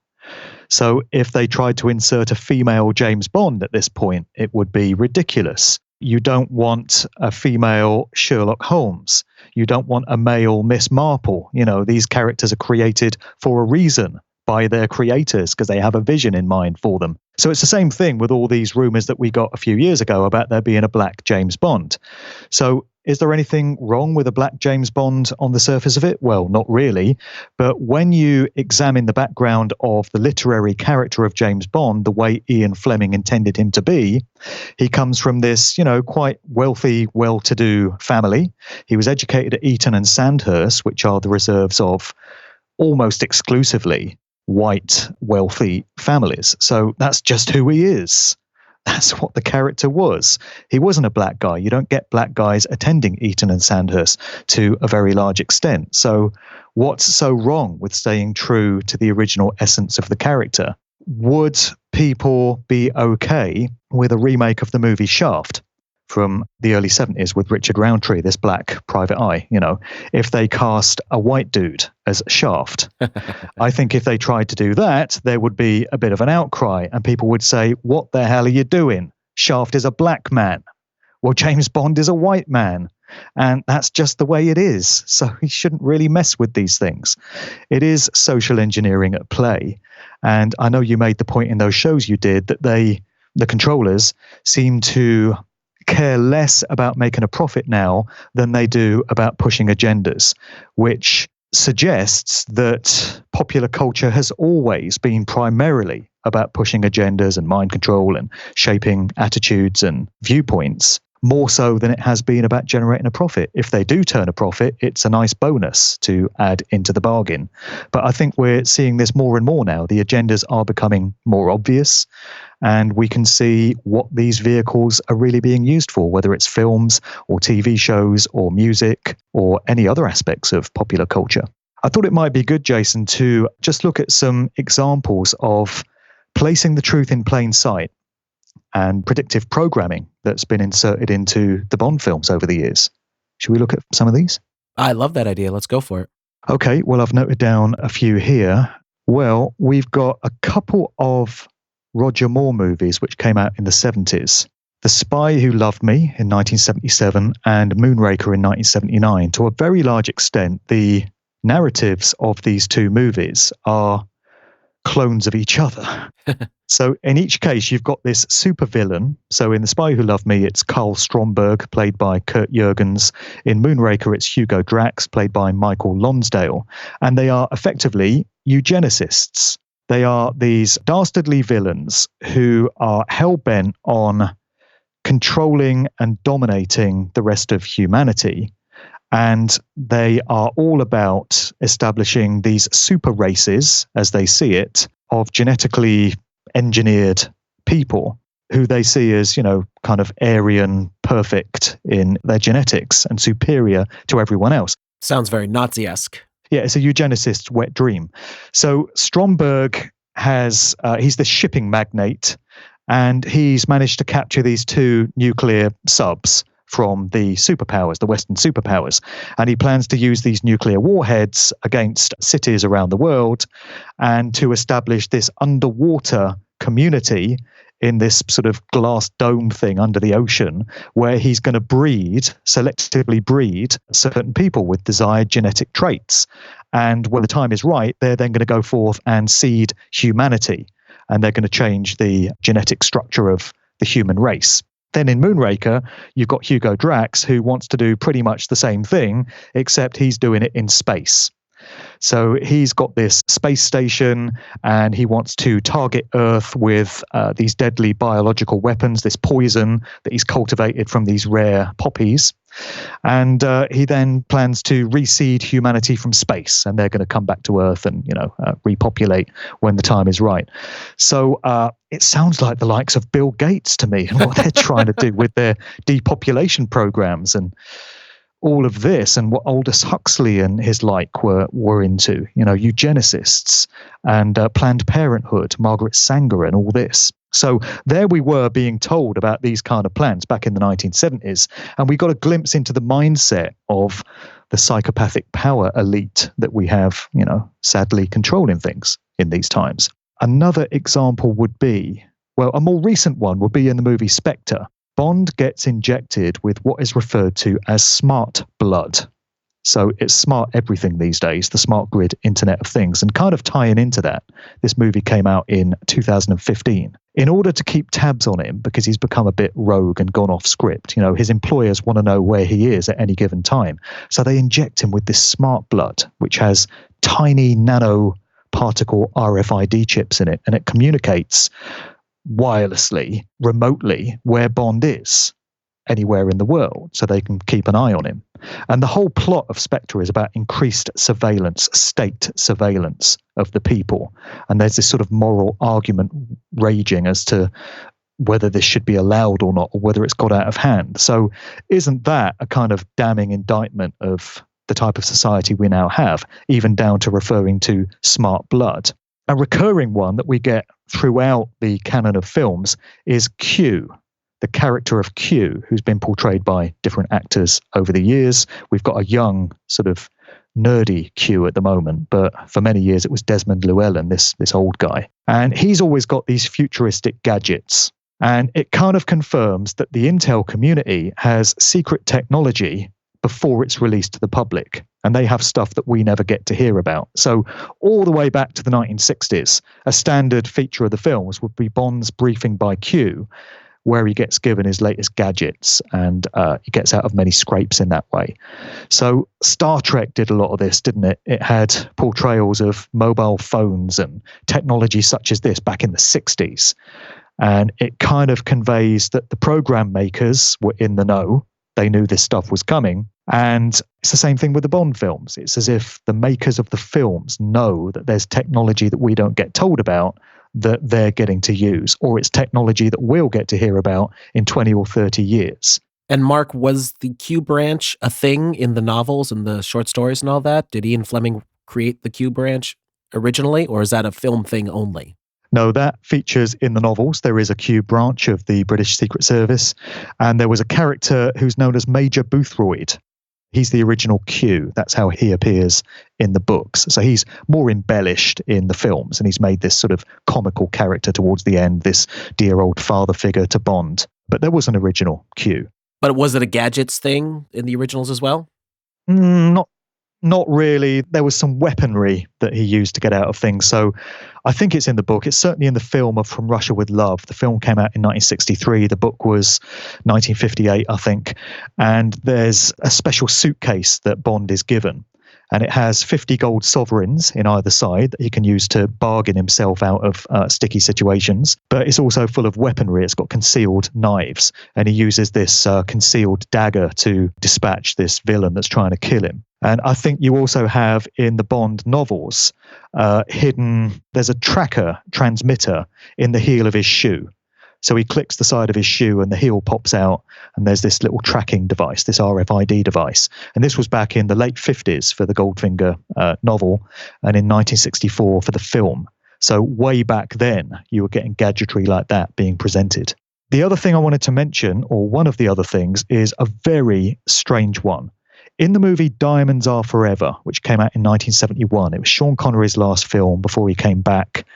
So if they tried to insert a female James Bond at this point, it would be ridiculous. You don't want a female Sherlock Holmes. You don't want a male Miss Marple. You know, these characters are created for a reason by their creators because they have a vision in mind for them. So it's the same thing with all these rumors that we got a few years ago about there being a black James Bond. So is there anything wrong with a black James Bond on the surface of it? Well, not really. But when you examine the background of the literary character of James Bond, the way Ian Fleming intended him to be, he comes from this, quite wealthy, well-to-do family. He was educated at Eton and Sandhurst, which are the reserves of almost exclusively white, wealthy families. So that's just who he is. That's what the character was. He wasn't a black guy. You don't get black guys attending Eton and Sandhurst to a very large extent. So what's so wrong with staying true to the original essence of the character? Would people be okay with a remake of the movie Shaft from the early 70s with Richard Roundtree, this black private eye, if they cast a white dude as Shaft? I think if they tried to do that, there would be a bit of an outcry and people would say, what the hell are you doing? Shaft is a black man. Well, James Bond is a white man. And that's just the way it is. So he shouldn't really mess with these things. It is social engineering at play. And I know you made the point in those shows you did that the controllers, seem to care less about making a profit now than they do about pushing agendas, which suggests that popular culture has always been primarily about pushing agendas and mind control and shaping attitudes and viewpoints, more so than it has been about generating a profit. If they do turn a profit, it's a nice bonus to add into the bargain. But I think we're seeing this more and more now. The agendas are becoming more obvious, and we can see what these vehicles are really being used for, whether it's films or TV shows or music or any other aspects of popular culture. I thought it might be good, Jason, to just look at some examples of placing the truth in plain sight and predictive programming that's been inserted into the Bond films over the years. Should we look at some of these? I love that idea. Let's go for it. Okay, well, I've noted down a few here. Well, we've got a couple of Roger Moore movies which came out in the 70s. The Spy Who Loved Me in 1977 and Moonraker in 1979. To a very large extent, the narratives of these two movies are clones of each other. So in each case, you've got this supervillain. So in The Spy Who Loved Me, it's Carl Stromberg, played by Kurt Jürgens. In Moonraker, it's Hugo Drax, played by Michael Lonsdale. And they are effectively eugenicists. They are these dastardly villains who are hell-bent on controlling and dominating the rest of humanity. And they are all about establishing these super races, as they see it, of genetically engineered people who they see as, kind of Aryan perfect in their genetics and superior to everyone else. Sounds very Nazi-esque. Yeah, it's a eugenicist's wet dream. So Stromberg he's the shipping magnate, and he's managed to capture these two nuclear subs from the superpowers, the Western superpowers. And he plans to use these nuclear warheads against cities around the world and to establish this underwater community in this sort of glass dome thing under the ocean, where he's going to selectively breed certain people with desired genetic traits. And when the time is right, they're then going to go forth and seed humanity, and they're going to change the genetic structure of the human race. Then in Moonraker, you've got Hugo Drax, who wants to do pretty much the same thing, except he's doing it in space. So he's got this space station and he wants to target Earth with these deadly biological weapons, this poison that he's cultivated from these rare poppies. And he then plans to reseed humanity from space, and they're going to come back to Earth and, repopulate when the time is right. So it sounds like the likes of Bill Gates to me and what they're trying to do with their depopulation programs and all of this, and what Aldous Huxley and his like were into, eugenicists and Planned Parenthood, Margaret Sanger and all this. So there we were being told about these kind of plans back in the 1970s, and we got a glimpse into the mindset of the psychopathic power elite that we have, sadly controlling things in these times. Another example would be, a more recent one would be in the movie Spectre. Bond gets injected with what is referred to as smart blood. So it's smart everything these days, the smart grid Internet of Things. And kind of tying into that, this movie came out in 2015. in order to keep tabs on him, because he's become a bit rogue and gone off script, his employers want to know where he is at any given time. So they inject him with this smart blood, which has tiny nanoparticle RFID chips in it, and it communicates wirelessly, remotely, where Bond is anywhere in the world, so they can keep an eye on him. And the whole plot of Spectre is about increased surveillance, state surveillance of the people. And there's this sort of moral argument raging as to whether this should be allowed or not, or whether it's got out of hand. So isn't that a kind of damning indictment of the type of society we now have, even down to referring to smart blood? A recurring one that we get throughout the canon of films is Q, the character of Q, who's been portrayed by different actors over the years. We've got a young, sort of nerdy Q at the moment, but for many years it was Desmond Llewellyn, this old guy. And he's always got these futuristic gadgets. And it kind of confirms that the Intel community has secret technology before it's released to the public. And they have stuff that we never get to hear about. So all the way back to the 1960s, a standard feature of the films would be Bond's briefing by Q, where he gets given his latest gadgets, and he gets out of many scrapes in that way. So Star Trek did a lot of this, didn't it? It had portrayals of mobile phones and technology such as this back in the 60s. And it kind of conveys that the program makers were in the know. They knew this stuff was coming. And it's the same thing with the Bond films. It's as if the makers of the films know that there's technology that we don't get told about that they're getting to use, or it's technology that we'll get to hear about in 20 or 30 years. And Mark, was the Q branch a thing in the novels and the short stories and all that? Did Ian Fleming create the Q branch originally, or is that a film thing only? No, that features in the novels. There is a Q branch of the British Secret Service, and there was a character who's known as Major Boothroyd. He's the original Q. That's how he appears in the books. So he's more embellished in the films, and he's made this sort of comical character towards the end, this dear old father figure to Bond. But there was an original Q. But was it a gadgets thing in the originals as well? Not really. There was some weaponry that he used to get out of things. So I think it's in the book. It's certainly in the film of From Russia with Love. The film came out in 1963. The book was 1958, I think. And there's a special suitcase that Bond is given. And it has 50 gold sovereigns in either side that he can use to bargain himself out of sticky situations. But it's also full of weaponry. It's got concealed knives. And he uses this concealed dagger to dispatch this villain that's trying to kill him. And I think you also have in the Bond novels hidden, there's a tracker transmitter in the heel of his shoe. So he clicks the side of his shoe and the heel pops out, and there's this little tracking device, this RFID device. And this was back in the late 50s for the Goldfinger novel, and in 1964 for the film. So way back then, you were getting gadgetry like that being presented. The other thing I wanted to mention, or one of the other things, is a very strange one. In the movie Diamonds Are Forever, which came out in 1971, it was Sean Connery's last film before he came back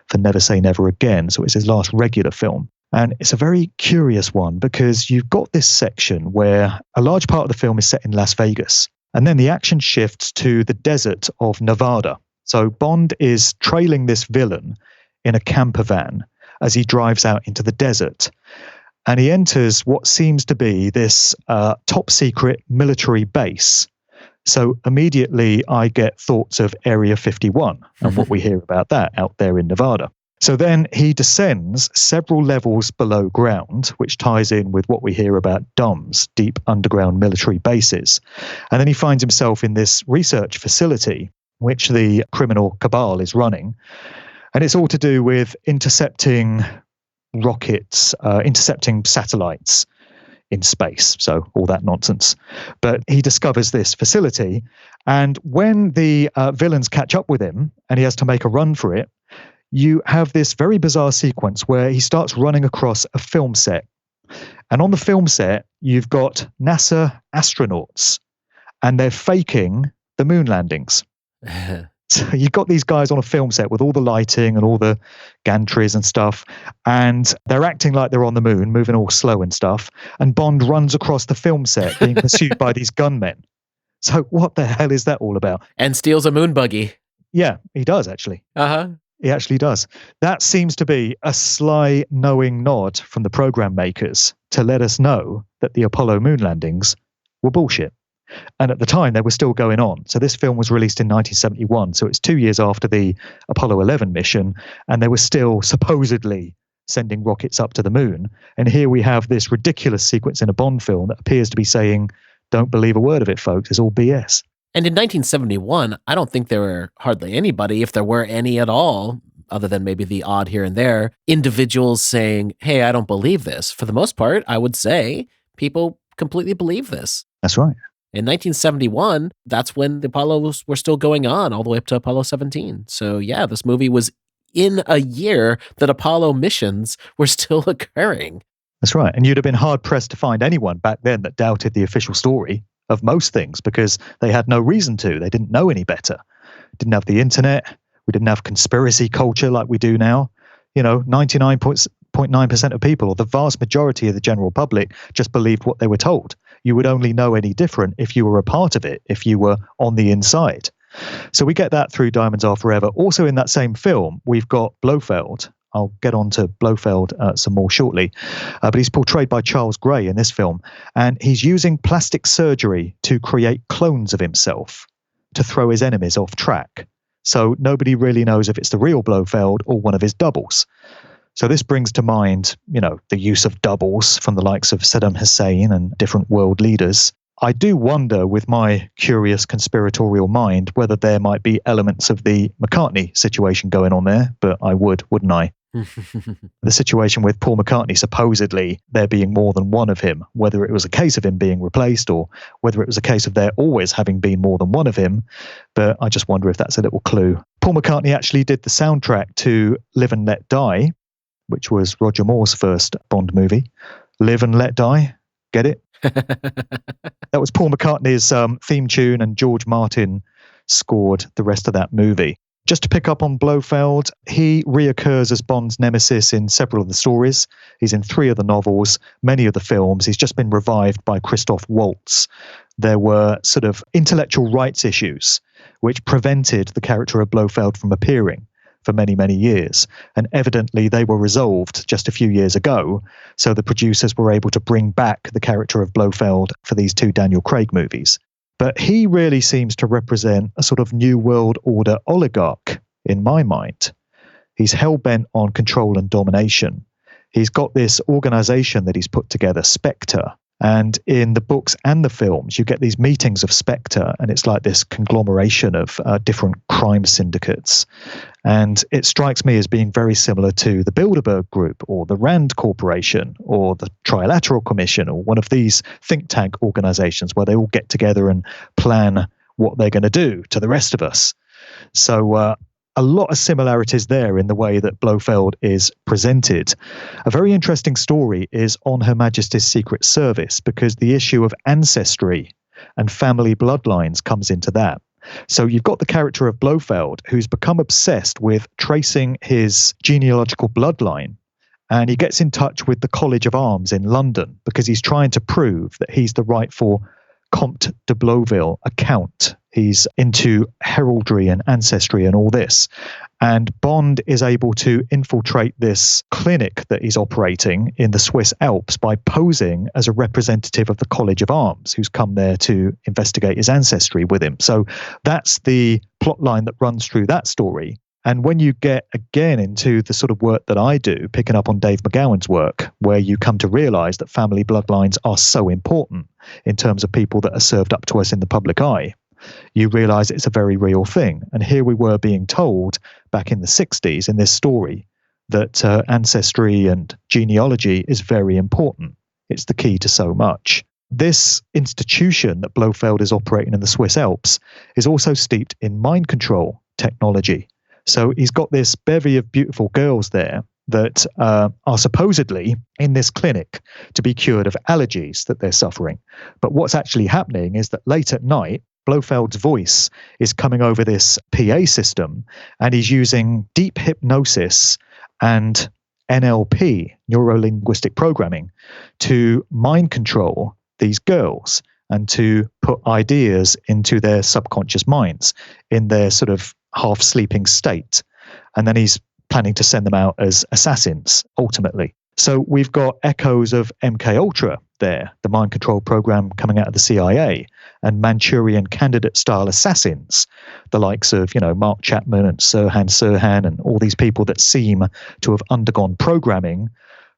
for Never Say Never Again. So it's his last regular film. And it's a very curious one because you've got this section where a large part of the film is set in Las Vegas. And then the action shifts to the desert of Nevada. So Bond is trailing this villain in a camper van as he drives out into the desert. And he enters what seems to be this top secret military base. So immediately I get thoughts of Area 51 and what we hear about that out there in Nevada. So then he descends several levels below ground, which ties in with what we hear about DUMBs, deep underground military bases. And then he finds himself in this research facility, which the criminal cabal is running. And it's all to do with intercepting rockets, intercepting satellites in space. So all that nonsense. But he discovers this facility. And when the villains catch up with him and he has to make a run for it, you have this very bizarre sequence where he starts running across a film set. And on the film set, you've got NASA astronauts, and they're faking the moon landings. So you've got these guys on a film set with all the lighting and all the gantries and stuff, and they're acting like they're on the moon, moving all slow and stuff. And Bond runs across the film set being pursued by these gunmen. So what the hell is that all about? And steals a moon buggy. Yeah, he does, actually. Uh-huh. He actually does. That seems to be a sly, knowing nod from the program makers to let us know that the Apollo moon landings were bullshit. And at the time, they were still going on. So this film was released in 1971. So it's 2 years after the Apollo 11 mission, and they were still supposedly sending rockets up to the moon. And here we have this ridiculous sequence in a Bond film that appears to be saying, don't believe a word of it, folks. It's all BS. And in 1971, I don't think there were hardly anybody, if there were any at all, other than maybe the odd here and there, individuals saying, hey, I don't believe this. For the most part, I would say people completely believe this. That's right. In 1971, that's when the Apollos were still going on all the way up to Apollo 17. So yeah, this movie was in a year that Apollo missions were still occurring. That's right. And you'd have been hard-pressed to find anyone back then that doubted the official story of most things because they had no reason to. They didn't know any better. Didn't have the internet. We didn't have conspiracy culture like we do now. 99.9% of people, or the vast majority of the general public, just believed what they were told. You would only know any different if you were a part of it, if you were on the inside. So we get that through Diamonds Are Forever. Also in that same film, we've got Blofeld. I'll get on to Blofeld some more shortly. But he's portrayed by Charles Gray in this film. And he's using plastic surgery to create clones of himself to throw his enemies off track. So nobody really knows if it's the real Blofeld or one of his doubles. So this brings to mind, the use of doubles from the likes of Saddam Hussein and different world leaders. I do wonder, with my curious conspiratorial mind, whether there might be elements of the McCartney situation going on there, but I would, wouldn't I? The situation with Paul McCartney, supposedly there being more than one of him, whether it was a case of him being replaced or whether it was a case of there always having been more than one of him. But I just wonder if that's a little clue. Paul McCartney actually did the soundtrack to Live and Let Die, which was Roger Moore's first Bond movie. Live and Let Die. Get it? That was Paul McCartney's theme tune, and George Martin scored the rest of that movie. Just to pick up on Blofeld, he reoccurs as Bond's nemesis in several of the stories. He's in 3 of the novels, many of the films. He's just been revived by Christoph Waltz. There were sort of intellectual rights issues which prevented the character of Blofeld from appearing for many, many years. And evidently they were resolved just a few years ago. So the producers were able to bring back the character of Blofeld for these 2 Daniel Craig movies. But he really seems to represent a sort of New World Order oligarch in my mind. He's hell-bent on control and domination. He's got this organization that he's put together, Spectre. And in the books and the films, you get these meetings of Spectre, and it's like this conglomeration of different crime syndicates. And it strikes me as being very similar to the Bilderberg Group or the Rand Corporation or the Trilateral Commission or one of these think tank organizations where they all get together and plan what they're going to do to the rest of us. So a lot of similarities there in the way that Blofeld is presented. A very interesting story is on Her Majesty's Secret Service, because the issue of ancestry and family bloodlines comes into that. So you've got the character of Blofeld, who's become obsessed with tracing his genealogical bloodline. And he gets in touch with the College of Arms in London because he's trying to prove that he's the rightful Comte de Blofeld, a count. He's into heraldry and ancestry and all this. And Bond is able to infiltrate this clinic that he's operating in the Swiss Alps by posing as a representative of the College of Arms, who's come there to investigate his ancestry with him. So that's the plot line that runs through that story. And when you get again into the sort of work that I do, picking up on Dave McGowan's work, where you come to realize that family bloodlines are so important in terms of people that are served up to us in the public eye, you realize it's a very real thing. And here we were being told back in the 60s in this story that ancestry and genealogy is very important. It's the key to so much. This institution that Blofeld is operating in the Swiss Alps is also steeped in mind control technology. So he's got this bevy of beautiful girls there that are supposedly in this clinic to be cured of allergies that they're suffering. But what's actually happening is that late at night, Blofeld's voice is coming over this PA system, and he's using deep hypnosis and NLP, neuro-linguistic programming, to mind control these girls and to put ideas into their subconscious minds in their sort of half-sleeping state. and then he's planning to send them out as assassins, ultimately. So we've got echoes of MK Ultra there, the mind control program coming out of the CIA, and Manchurian candidate-style assassins, the likes of, Mark Chapman and Sirhan and all these people that seem to have undergone programming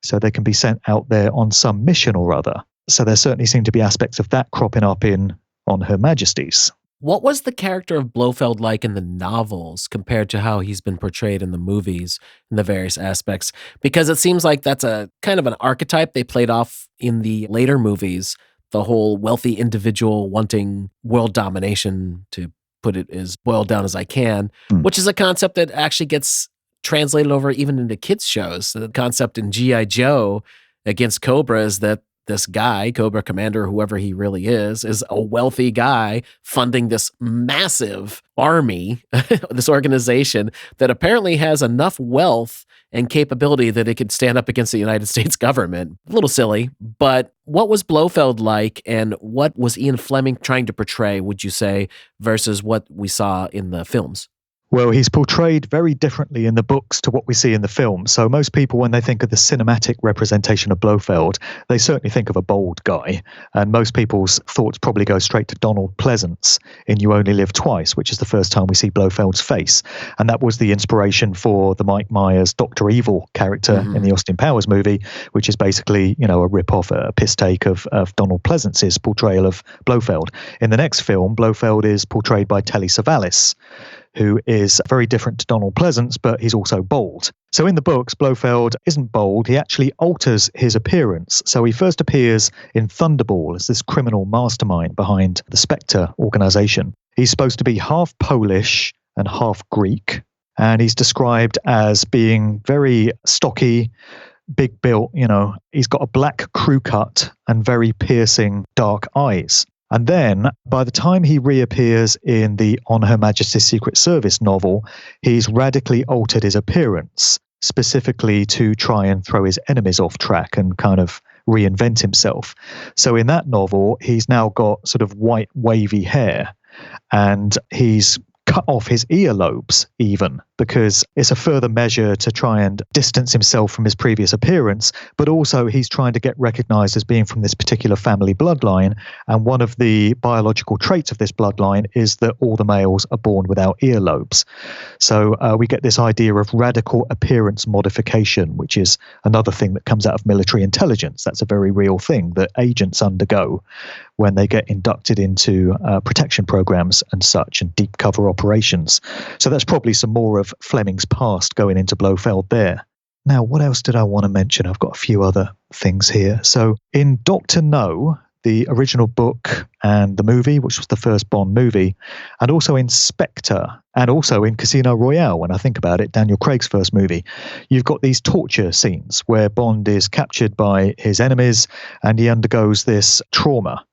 so they can be sent out there on some mission or other. So there certainly seem to be aspects of that cropping up on Her Majesty's. What was the character of Blofeld like in the novels compared to how he's been portrayed in the movies in the various aspects? Because it seems like that's a kind of an archetype they played off in the later movies, the whole wealthy individual wanting world domination, to put it as boiled down as I can, which is a concept that actually gets translated over even into kids' shows. The concept in G.I. Joe against Cobra is that this guy, Cobra Commander, whoever he really is a wealthy guy funding this massive army, this organization that apparently has enough wealth and capability that it could stand up against the United States government. A little silly, but what was Blofeld like, and what was Ian Fleming trying to portray, would you say, versus what we saw in the films? Well, he's portrayed very differently in the books to what we see in the film. So most people, when they think of the cinematic representation of Blofeld, they certainly think of a bold guy. And most people's thoughts probably go straight to Donald Pleasance in You Only Live Twice, which is the first time we see Blofeld's face. And that was the inspiration for the Mike Myers Dr. Evil character in the Austin Powers movie, which is basically, a rip-off, a piss take of Donald Pleasance's portrayal of Blofeld. In the next film, Blofeld is portrayed by Telly Savalas, who is very different to Donald Pleasance, but he's also bold. So in the books, Blofeld isn't bold. He actually alters his appearance. So he first appears in Thunderball as this criminal mastermind behind the Spectre organization. He's supposed to be half Polish and half Greek, and he's described as being very stocky, big built, he's got a black crew cut and very piercing dark eyes. And then, by the time he reappears in the On Her Majesty's Secret Service novel, he's radically altered his appearance, specifically to try and throw his enemies off track and kind of reinvent himself. So in that novel, he's now got sort of white, wavy hair, and he's cut off his earlobes even, because it's a further measure to try and distance himself from his previous appearance, but also he's trying to get recognized as being from this particular family bloodline. And one of the biological traits of this bloodline is that all the males are born without earlobes. So we get this idea of radical appearance modification, which is another thing that comes out of military intelligence. That's a very real thing that agents undergo when they get inducted into protection programs and such, and deep cover operations. So that's probably some more of Fleming's past going into Blofeld there. Now, what else did I want to mention? I've got a few other things here. So in Dr. No, the original book and the movie, which was the first Bond movie, and also in Spectre, and also in Casino Royale, when I think about it, Daniel Craig's first movie, you've got these torture scenes where Bond is captured by his enemies and he undergoes this trauma.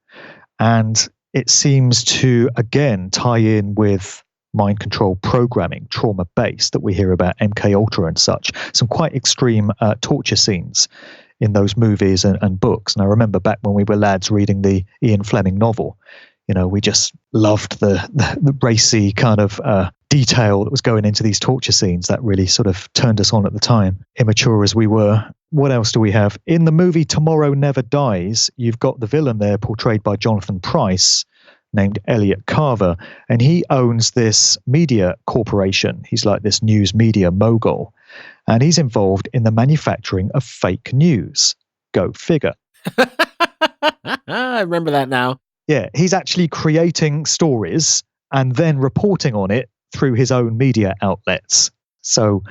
And it seems to, again, tie in with mind control programming, trauma based, that we hear about MK Ultra and such. Some quite extreme torture scenes in those movies and books. And I remember back when we were lads reading the Ian Fleming novel, we just loved the racy kind of detail that was going into these torture scenes. That really sort of turned us on at the time, immature as we were. What else do we have? In the movie Tomorrow Never Dies, you've got the villain there portrayed by Jonathan Pryce, named Elliot Carver, and he owns this media corporation. He's like this news media mogul, and he's involved in the manufacturing of fake news. Go figure. I remember that now. Yeah, he's actually creating stories and then reporting on it through his own media outlets. So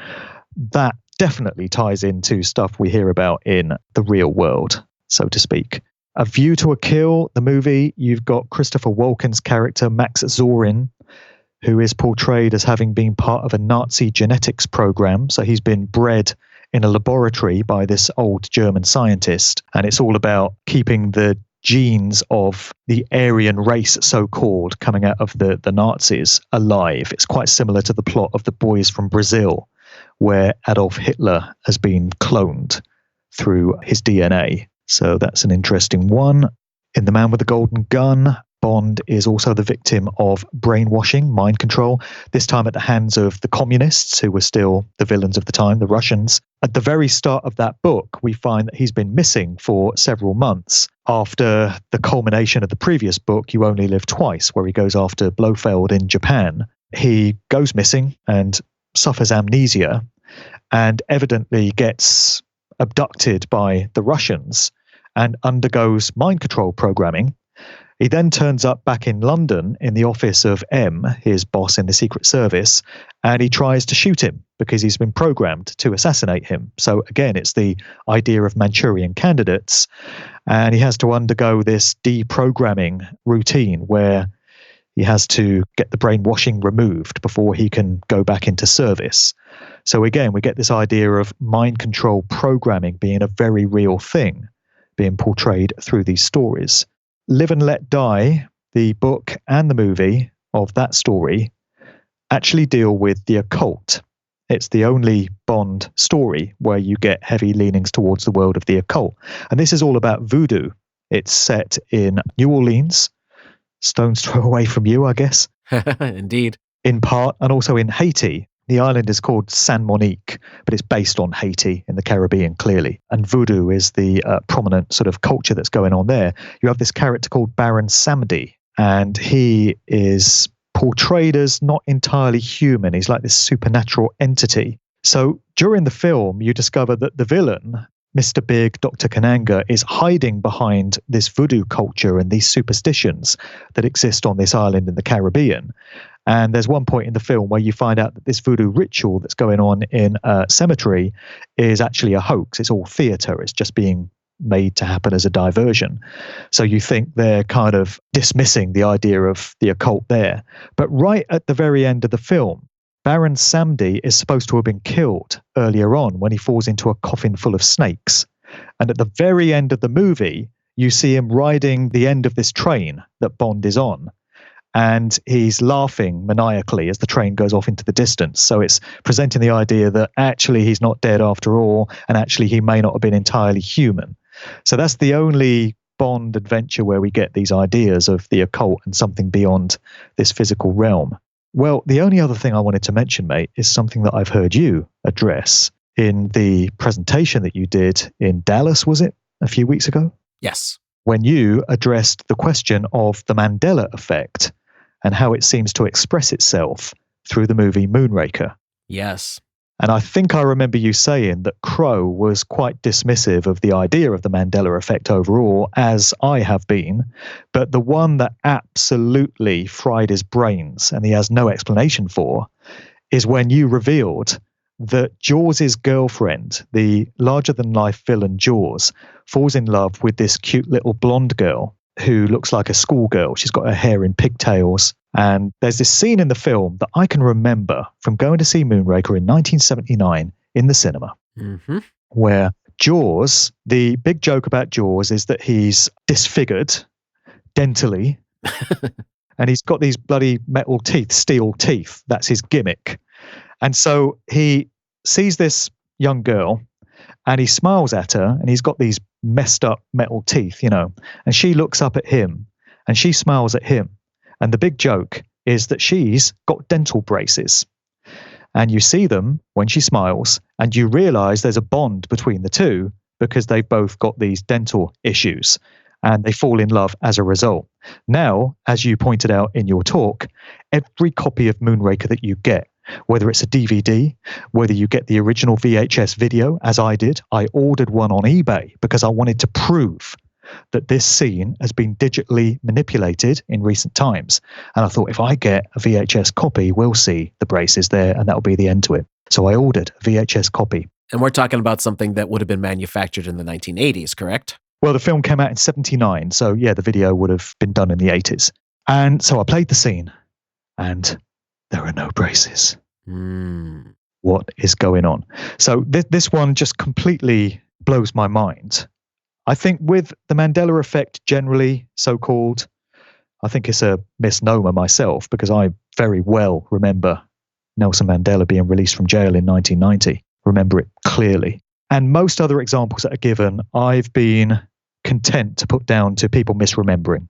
that definitely ties into stuff we hear about in the real world, so to speak. A View to a Kill, the movie, you've got Christopher Walken's character, Max Zorin, who is portrayed as having been part of a Nazi genetics program. So he's been bred in a laboratory by this old German scientist. And it's all about keeping the genes of the Aryan race, so-called, coming out of the Nazis alive. It's quite similar to the plot of The Boys from Brazil, where Adolf Hitler has been cloned through his DNA. So that's an interesting one. In The Man with the Golden Gun, Bond is also the victim of brainwashing, mind control, this time at the hands of the communists, who were still the villains of the time, the Russians. At the very start of that book, we find that he's been missing for several months after the culmination of the previous book, You Only Live Twice, where he goes after Blofeld in Japan. He goes missing and suffers amnesia and evidently gets abducted by the Russians and undergoes mind control programming. He then turns up back in London in the office of M, his boss in the Secret Service, and he tries to shoot him because he's been programmed to assassinate him. So again, it's the idea of Manchurian candidates, and he has to undergo this deprogramming routine where he has to get the brainwashing removed before he can go back into service. So again, we get this idea of mind control programming being a very real thing being portrayed through these stories. Live and Let Die, the book and the movie of that story, actually deal with the occult. It's the only Bond story where you get heavy leanings towards the world of the occult. And this is all about voodoo. It's set in New Orleans, stone's throw away from you, I guess. Indeed. In part, and also in Haiti. The island is called San Monique, but it's based on Haiti in the Caribbean, clearly. And voodoo is the prominent sort of culture that's going on there. You have this character called Baron Samedi, and he is portrayed as not entirely human. He's like this supernatural entity. So during the film, you discover that the villain, Mr. Big, Dr. Kananga, is hiding behind this voodoo culture and these superstitions that exist on this island in the Caribbean. And there's one point in the film where you find out that this voodoo ritual that's going on in a cemetery is actually a hoax. It's all theatre. It's just being made to happen as a diversion. So you think they're kind of dismissing the idea of the occult there. But right at the very end of the film, Baron Samedi is supposed to have been killed earlier on when he falls into a coffin full of snakes. And at the very end of the movie, you see him riding the end of this train that Bond is on. And he's laughing maniacally as the train goes off into the distance. So it's presenting the idea that actually he's not dead after all, and actually he may not have been entirely human. So that's the only Bond adventure where we get these ideas of the occult and something beyond this physical realm. Well, the only other thing I wanted to mention, mate, is something that I've heard you address in the presentation that you did in Dallas, was it, a few weeks ago? Yes. When you addressed the question of the Mandela effect and how it seems to express itself through the movie Moonraker. Yes. And I think I remember you saying that Crow was quite dismissive of the idea of the Mandela effect overall, as I have been, but the one that absolutely fried his brains and he has no explanation for is when you revealed that Jaws' girlfriend, the larger-than-life villain Jaws, falls in love with this cute little blonde girl who looks like a schoolgirl. She's got her hair in pigtails. And there's this scene in the film that I can remember from going to see Moonraker in 1979 in the cinema, where Jaws, the big joke about Jaws is that he's disfigured dentally, and he's got these bloody metal teeth, steel teeth. That's his gimmick. And so he sees this young girl and he smiles at her, and he's got these messed up metal teeth, you know, and she looks up at him and she smiles at him. And the big joke is that she's got dental braces. And you see them when she smiles, and you realize there's a bond between the two because they've both got these dental issues, and they fall in love as a result. Now, as you pointed out in your talk, every copy of Moonraker that you get, whether it's a DVD, whether you get the original VHS video, as I did, I ordered one on eBay because I wanted to prove that this scene has been digitally manipulated in recent times. And I thought, if I get a VHS copy, we'll see the braces there, and that'll be the end to it. So I ordered a VHS copy. And we're talking about something that would have been manufactured in the 1980s, correct? Well, the film came out in 79. So yeah, the video would have been done in the 80s. And so I played the scene, and there are no braces. What is going on? So this one just completely blows my mind. I think with the Mandela effect generally, so-called, I think it's a misnomer myself, because I very well remember Nelson Mandela being released from jail in 1990. Remember it clearly. And most other examples that are given, I've been content to put down to people misremembering.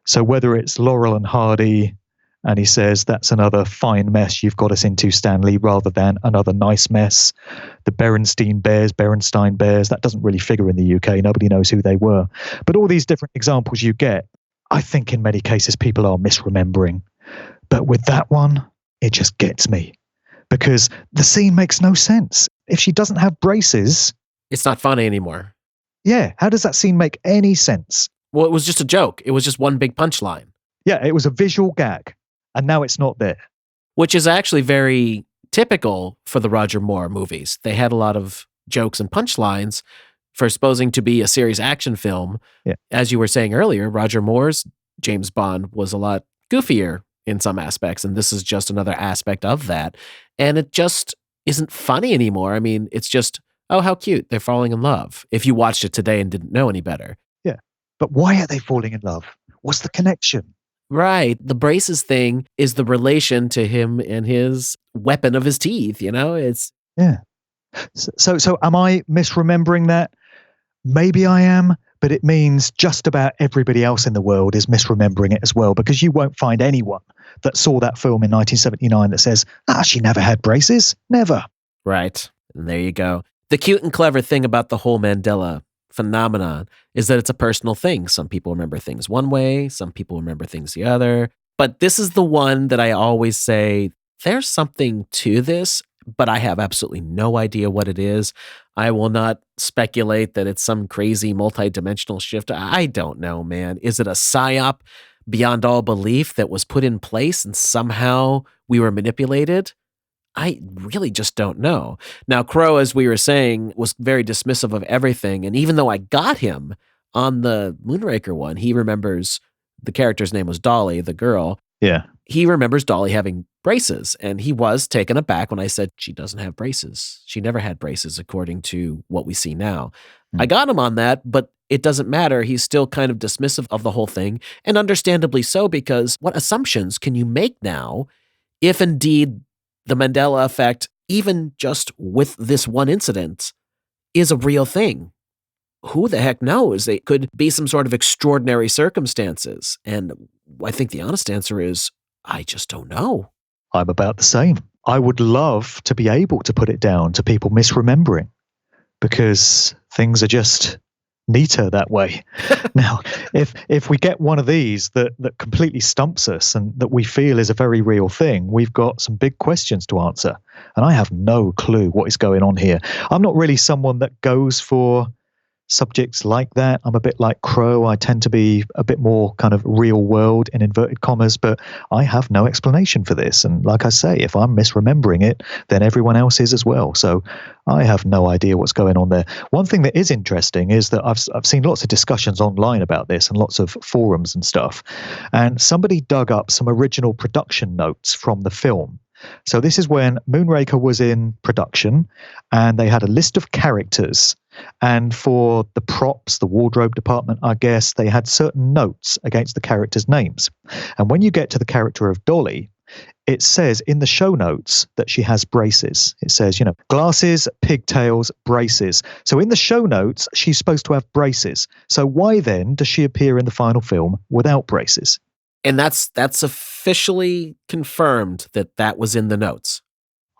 So whether it's Laurel and Hardy, and he says, that's another fine mess you've got us into, Stanley, rather than another nice mess. The Berenstain Bears, that doesn't really figure in the UK. Nobody knows who they were. But all these different examples you get, I think in many cases people are misremembering. But with that one, it just gets me. Because the scene makes no sense. If she doesn't have braces... It's not funny anymore. Yeah, how does that scene make any sense? Well, it was just a joke. It was just one big punchline. Yeah, it was a visual gag. And now it's not there. Which is actually very typical for the Roger Moore movies. They had a lot of jokes and punchlines for supposing to be a serious action film. Yeah. As you were saying earlier, Roger Moore's James Bond was a lot goofier in some aspects, and this is just another aspect of that. And it just isn't funny anymore. I mean, it's just, oh, how cute. They're falling in love. If you watched it today and didn't know any better. Yeah. But why are they falling in love? What's the connection? Right. The braces thing is the relation to him and his weapon of his teeth, it's... Yeah. So am I misremembering that? Maybe I am, but it means just about everybody else in the world is misremembering it as well, because you won't find anyone that saw that film in 1979 that says, she never had braces. Never. Right. And there you go. The cute and clever thing about the whole Mandela phenomenon is that it's a personal thing. Some people remember things one way, some people remember things the other. But this is the one that I always say, there's something to this, but I have absolutely no idea what it is. I will not speculate that it's some crazy multi-dimensional shift. I don't know, man. Is it a psyop beyond all belief that was put in place and somehow we were manipulated? I really just don't know. Now, Crow, as we were saying, was very dismissive of everything. And even though I got him on the Moonraker one, he remembers the character's name was Dolly, the girl. Yeah. He remembers Dolly having braces. And he was taken aback when I said, she doesn't have braces. She never had braces, according to what we see now. I got him on that, but it doesn't matter. He's still kind of dismissive of the whole thing. And understandably so, because what assumptions can you make now if indeed the Mandela effect, even just with this one incident, is a real thing? Who the heck knows? It could be some sort of extraordinary circumstances. And I think the honest answer is, I just don't know. I'm about the same. I would love to be able to put it down to people misremembering, because things are just neater that way. Now, if we get one of these that completely stumps us and that we feel is a very real thing, we've got some big questions to answer. And I have no clue what is going on here. I'm not really someone that goes for subjects like that. I'm a bit like Crow. I tend to be a bit more kind of real world in inverted commas, but I have no explanation for this. And like I say, if I'm misremembering it, then everyone else is as well. So I have no idea what's going on there. One thing that is interesting is that I've seen lots of discussions online about this and lots of forums and stuff. And somebody dug up some original production notes from the film. So this is when Moonraker was in production and they had a list of characters. And for the props, the wardrobe department, I guess, they had certain notes against the characters' names. And when you get to the character of Dolly, it says in the show notes that she has braces. It says, glasses, pigtails, braces. So in the show notes, she's supposed to have braces. So why then does she appear in the final film without braces? And that's officially confirmed that was in the notes.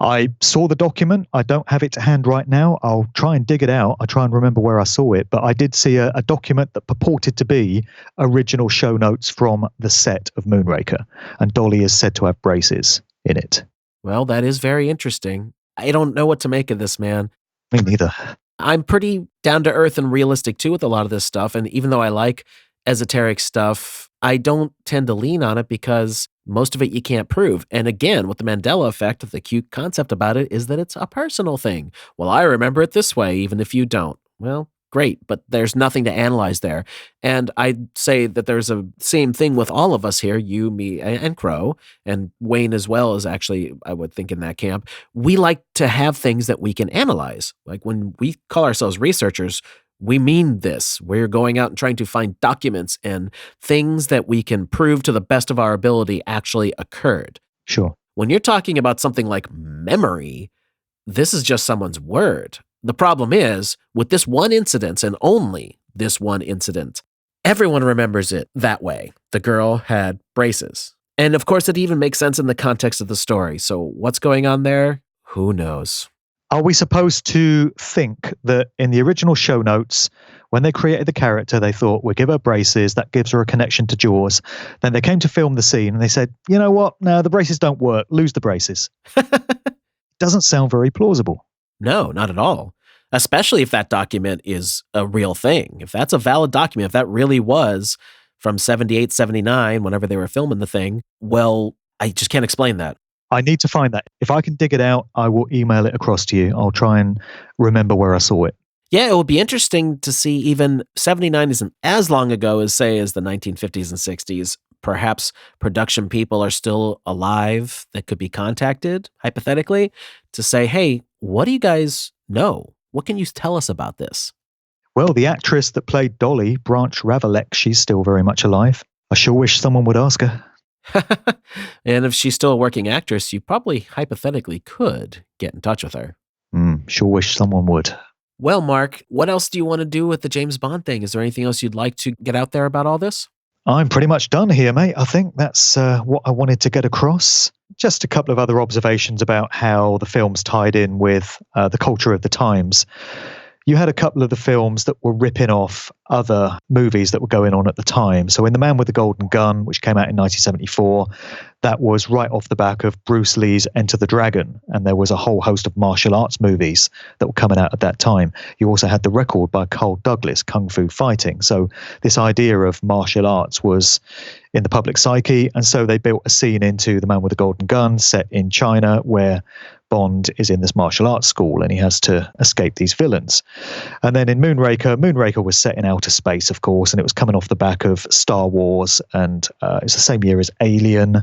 I saw the document. I don't have it to hand right now. I'll try and dig it out. I try and remember where I saw it. But I did see a document that purported to be original show notes from the set of Moonraker. And Dolly is said to have braces in it. Well, that is very interesting. I don't know what to make of this, man. Me neither. I'm pretty down to earth and realistic too with a lot of this stuff. And even though I like esoteric stuff, I don't tend to lean on it because most of it you can't prove. And again, with the Mandela effect, the cute concept about it is that it's a personal thing. Well, I remember it this way, even if you don't. Well, great, but there's nothing to analyze there. And I'd say that there's a same thing with all of us here, you, me, and Crow, and Wayne as well is actually, I would think, in that camp. We like to have things that we can analyze. Like when we call ourselves researchers, we mean this. We're going out and trying to find documents and things that we can prove to the best of our ability actually occurred. Sure. When you're talking about something like memory, this is just someone's word. The problem is, with this one incident and only this one incident, everyone remembers it that way. The girl had braces. And of course, it even makes sense in the context of the story. So what's going on there? Who knows? Are we supposed to think that in the original show notes, when they created the character, they thought, we'll give her braces, that gives her a connection to Jaws. Then they came to film the scene and they said, you know what? No, the braces don't work. Lose the braces. Doesn't sound very plausible. No, not at all. Especially if that document is a real thing. If that's a valid document, if that really was from 78, 79, whenever they were filming the thing, well, I just can't explain that. I need to find that. If I can dig it out, I will email it across to you. I'll try and remember where I saw it. Yeah, it would be interesting to see. Even 79 isn't as long ago as, say, as the 1950s and 60s. Perhaps production people are still alive that could be contacted, hypothetically, to say, hey, what do you guys know? What can you tell us about this? Well, the actress that played Dolly, Branch Ravelek, she's still very much alive. I sure wish someone would ask her. And if she's still a working actress, you probably hypothetically could get in touch with her. Sure wish someone would. Well, Mark, what else do you want to do with the James Bond thing? Is there anything else you'd like to get out there about all this? I'm pretty much done here, mate. I think that's what I wanted to get across. Just a couple of other observations about how the films tied in with the culture of the times. You had a couple of the films that were ripping off other movies that were going on at the time. So in The Man with the Golden Gun, which came out in 1974, that was right off the back of Bruce Lee's Enter the Dragon. And there was a whole host of martial arts movies that were coming out at that time. You also had the record by Carl Douglas, Kung Fu Fighting. So this idea of martial arts was in the public psyche. And so they built a scene into The Man with the Golden Gun set in China where Bond is in this martial arts school and he has to escape these villains. And then in Moonraker was set in outer space, of course, and it was coming off the back of Star Wars, and it's the same year as Alien.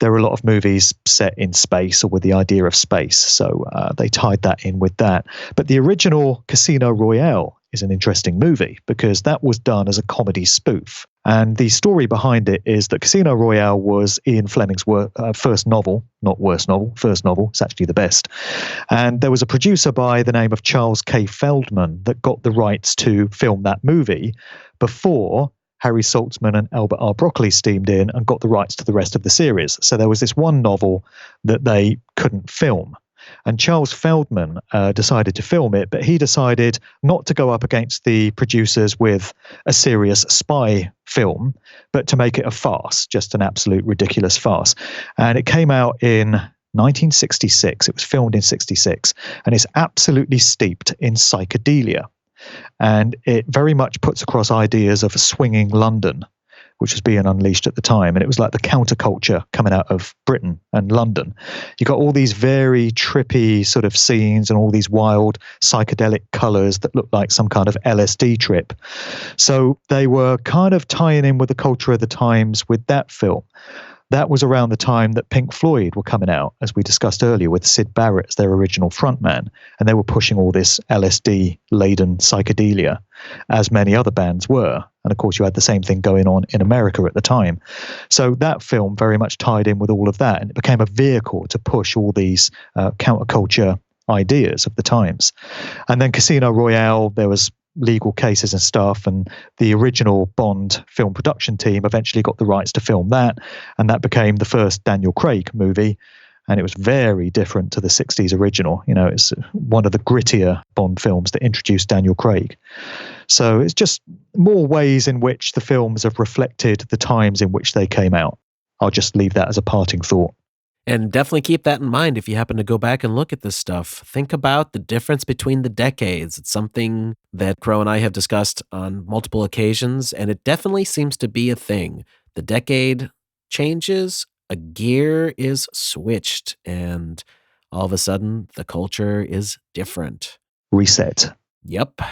There are a lot of movies set in space or with the idea of space, so they tied that in with that. But the original Casino Royale is an interesting movie because that was done as a comedy spoof. And the story behind it is that Casino Royale was Ian Fleming's first novel, not worst novel, first novel. It's actually the best. And there was a producer by the name of Charles K. Feldman that got the rights to film that movie before Harry Saltzman and Albert R. Broccoli steamed in and got the rights to the rest of the series. So there was this one novel that they couldn't film. And Charles Feldman decided to film it, but he decided not to go up against the producers with a serious spy film, but to make it a farce, just an absolute ridiculous farce. And it came out in 1966. It was filmed in 66, and it's absolutely steeped in psychedelia. And it very much puts across ideas of a swinging London, which was being unleashed at the time. And it was like the counterculture coming out of Britain and London. You got all these very trippy sort of scenes and all these wild psychedelic colors that looked like some kind of LSD trip. So they were kind of tying in with the culture of the times with that film. That was around the time that Pink Floyd were coming out, as we discussed earlier, with Syd Barrett as their original frontman. And they were pushing all this LSD-laden psychedelia, as many other bands were. And of course, you had the same thing going on in America at the time. So that film very much tied in with all of that. And it became a vehicle to push all these counterculture ideas of the times. And then Casino Royale, there was legal cases and stuff, and the original Bond film production team eventually got the rights to film that, and that became the first Daniel Craig movie, and it was very different to the 60s original. You know, it's one of the grittier Bond films that introduced Daniel Craig. So it's just more ways in which the films have reflected the times in which they came out. I'll just leave that as a parting thought. And definitely keep that in mind if you happen to go back and look at this stuff. Think about the difference between the decades. It's something that Crow and I have discussed on multiple occasions, and it definitely seems to be a thing. The decade changes, a gear is switched, and all of a sudden, the culture is different. Reset. Yep.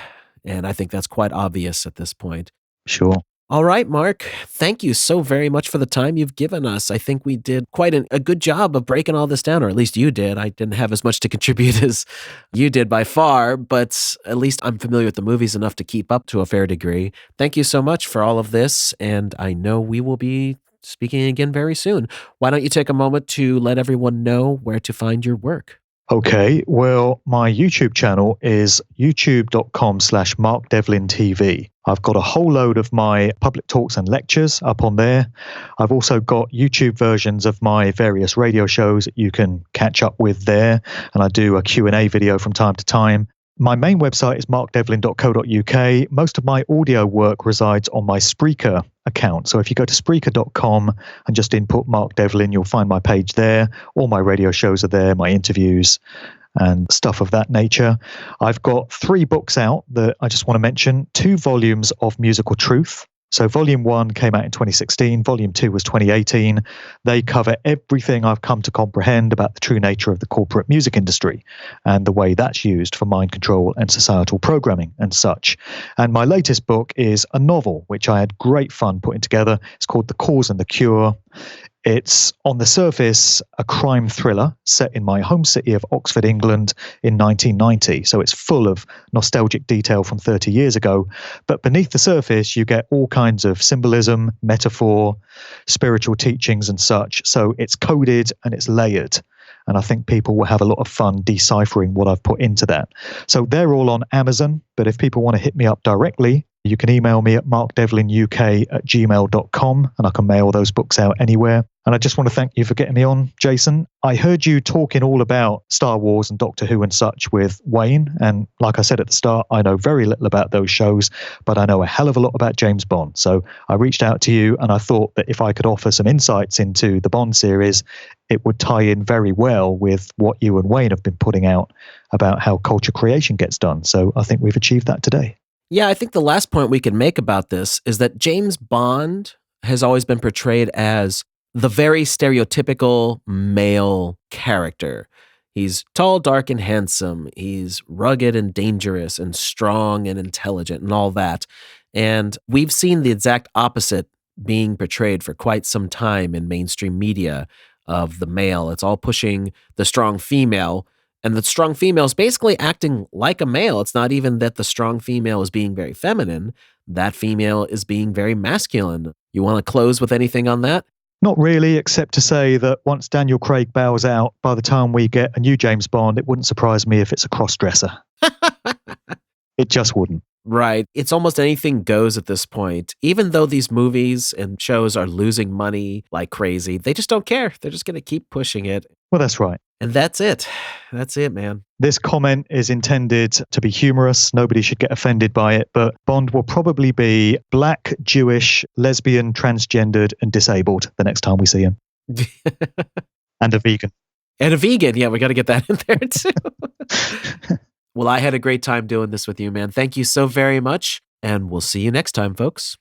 And I think that's quite obvious at this point. Sure. All right, Mark, thank you so very much for the time you've given us. I think we did quite a good job of breaking all this down, or at least you did. I didn't have as much to contribute as you did by far, but at least I'm familiar with the movies enough to keep up to a fair degree. Thank you so much for all of this, and I know we will be speaking again very soon. Why don't you take a moment to let everyone know where to find your work? Okay, well, my YouTube channel is youtube.com/Mark Devlin TV. I've got a whole load of my public talks and lectures up on there. I've also got YouTube versions of my various radio shows that you can catch up with there, and I do a Q&A video from time to time. My main website is markdevlin.co.uk. Most of my audio work resides on my Spreaker account. So if you go to Spreaker.com and just input Mark Devlin, you'll find my page there. All my radio shows are there, my interviews and stuff of that nature. I've got 3 books out that I just want to mention. 2 volumes of Musical Truth. So Volume 1 came out in 2016, Volume 2 was 2018. They cover everything I've come to comprehend about the true nature of the corporate music industry and the way that's used for mind control and societal programming and such. And my latest book is a novel, which I had great fun putting together. It's called The Cause and the Cure. It's, on the surface, a crime thriller set in my home city of Oxford, England in 1990. So it's full of nostalgic detail from 30 years ago. But beneath the surface, you get all kinds of symbolism, metaphor, spiritual teachings and such. So it's coded and it's layered. And I think people will have a lot of fun deciphering what I've put into that. So they're all on Amazon. But if people want to hit me up directly, you can email me at markdevlinuk@gmail.com and I can mail those books out anywhere. And I just want to thank you for getting me on, Jason. I heard you talking all about Star Wars and Doctor Who and such with Wayne. And like I said at the start, I know very little about those shows, but I know a hell of a lot about James Bond. So I reached out to you and I thought that if I could offer some insights into the Bond series, it would tie in very well with what you and Wayne have been putting out about how culture creation gets done. So I think we've achieved that today. Yeah, I think the last point we can make about this is that James Bond has always been portrayed as the very stereotypical male character. He's tall, dark, and handsome. He's rugged and dangerous and strong and intelligent and all that. And we've seen the exact opposite being portrayed for quite some time in mainstream media of the male. It's all pushing the strong female. And the strong female is basically acting like a male. It's not even that the strong female is being very feminine. That female is being very masculine. You want to close with anything on that? Not really, except to say that once Daniel Craig bows out, by the time we get a new James Bond, it wouldn't surprise me if it's a cross-dresser. It just wouldn't. Right. It's almost anything goes at this point. Even though these movies and shows are losing money like crazy, they just don't care. They're just going to keep pushing it. Well, that's right. And that's it. That's it, man. This comment is intended to be humorous. Nobody should get offended by it, but Bond will probably be black, Jewish, lesbian, transgendered, and disabled the next time we see him. And a vegan. And a vegan. Yeah, we got to get that in there too. Well, I had a great time doing this with you, man. Thank you so very much. And we'll see you next time, folks.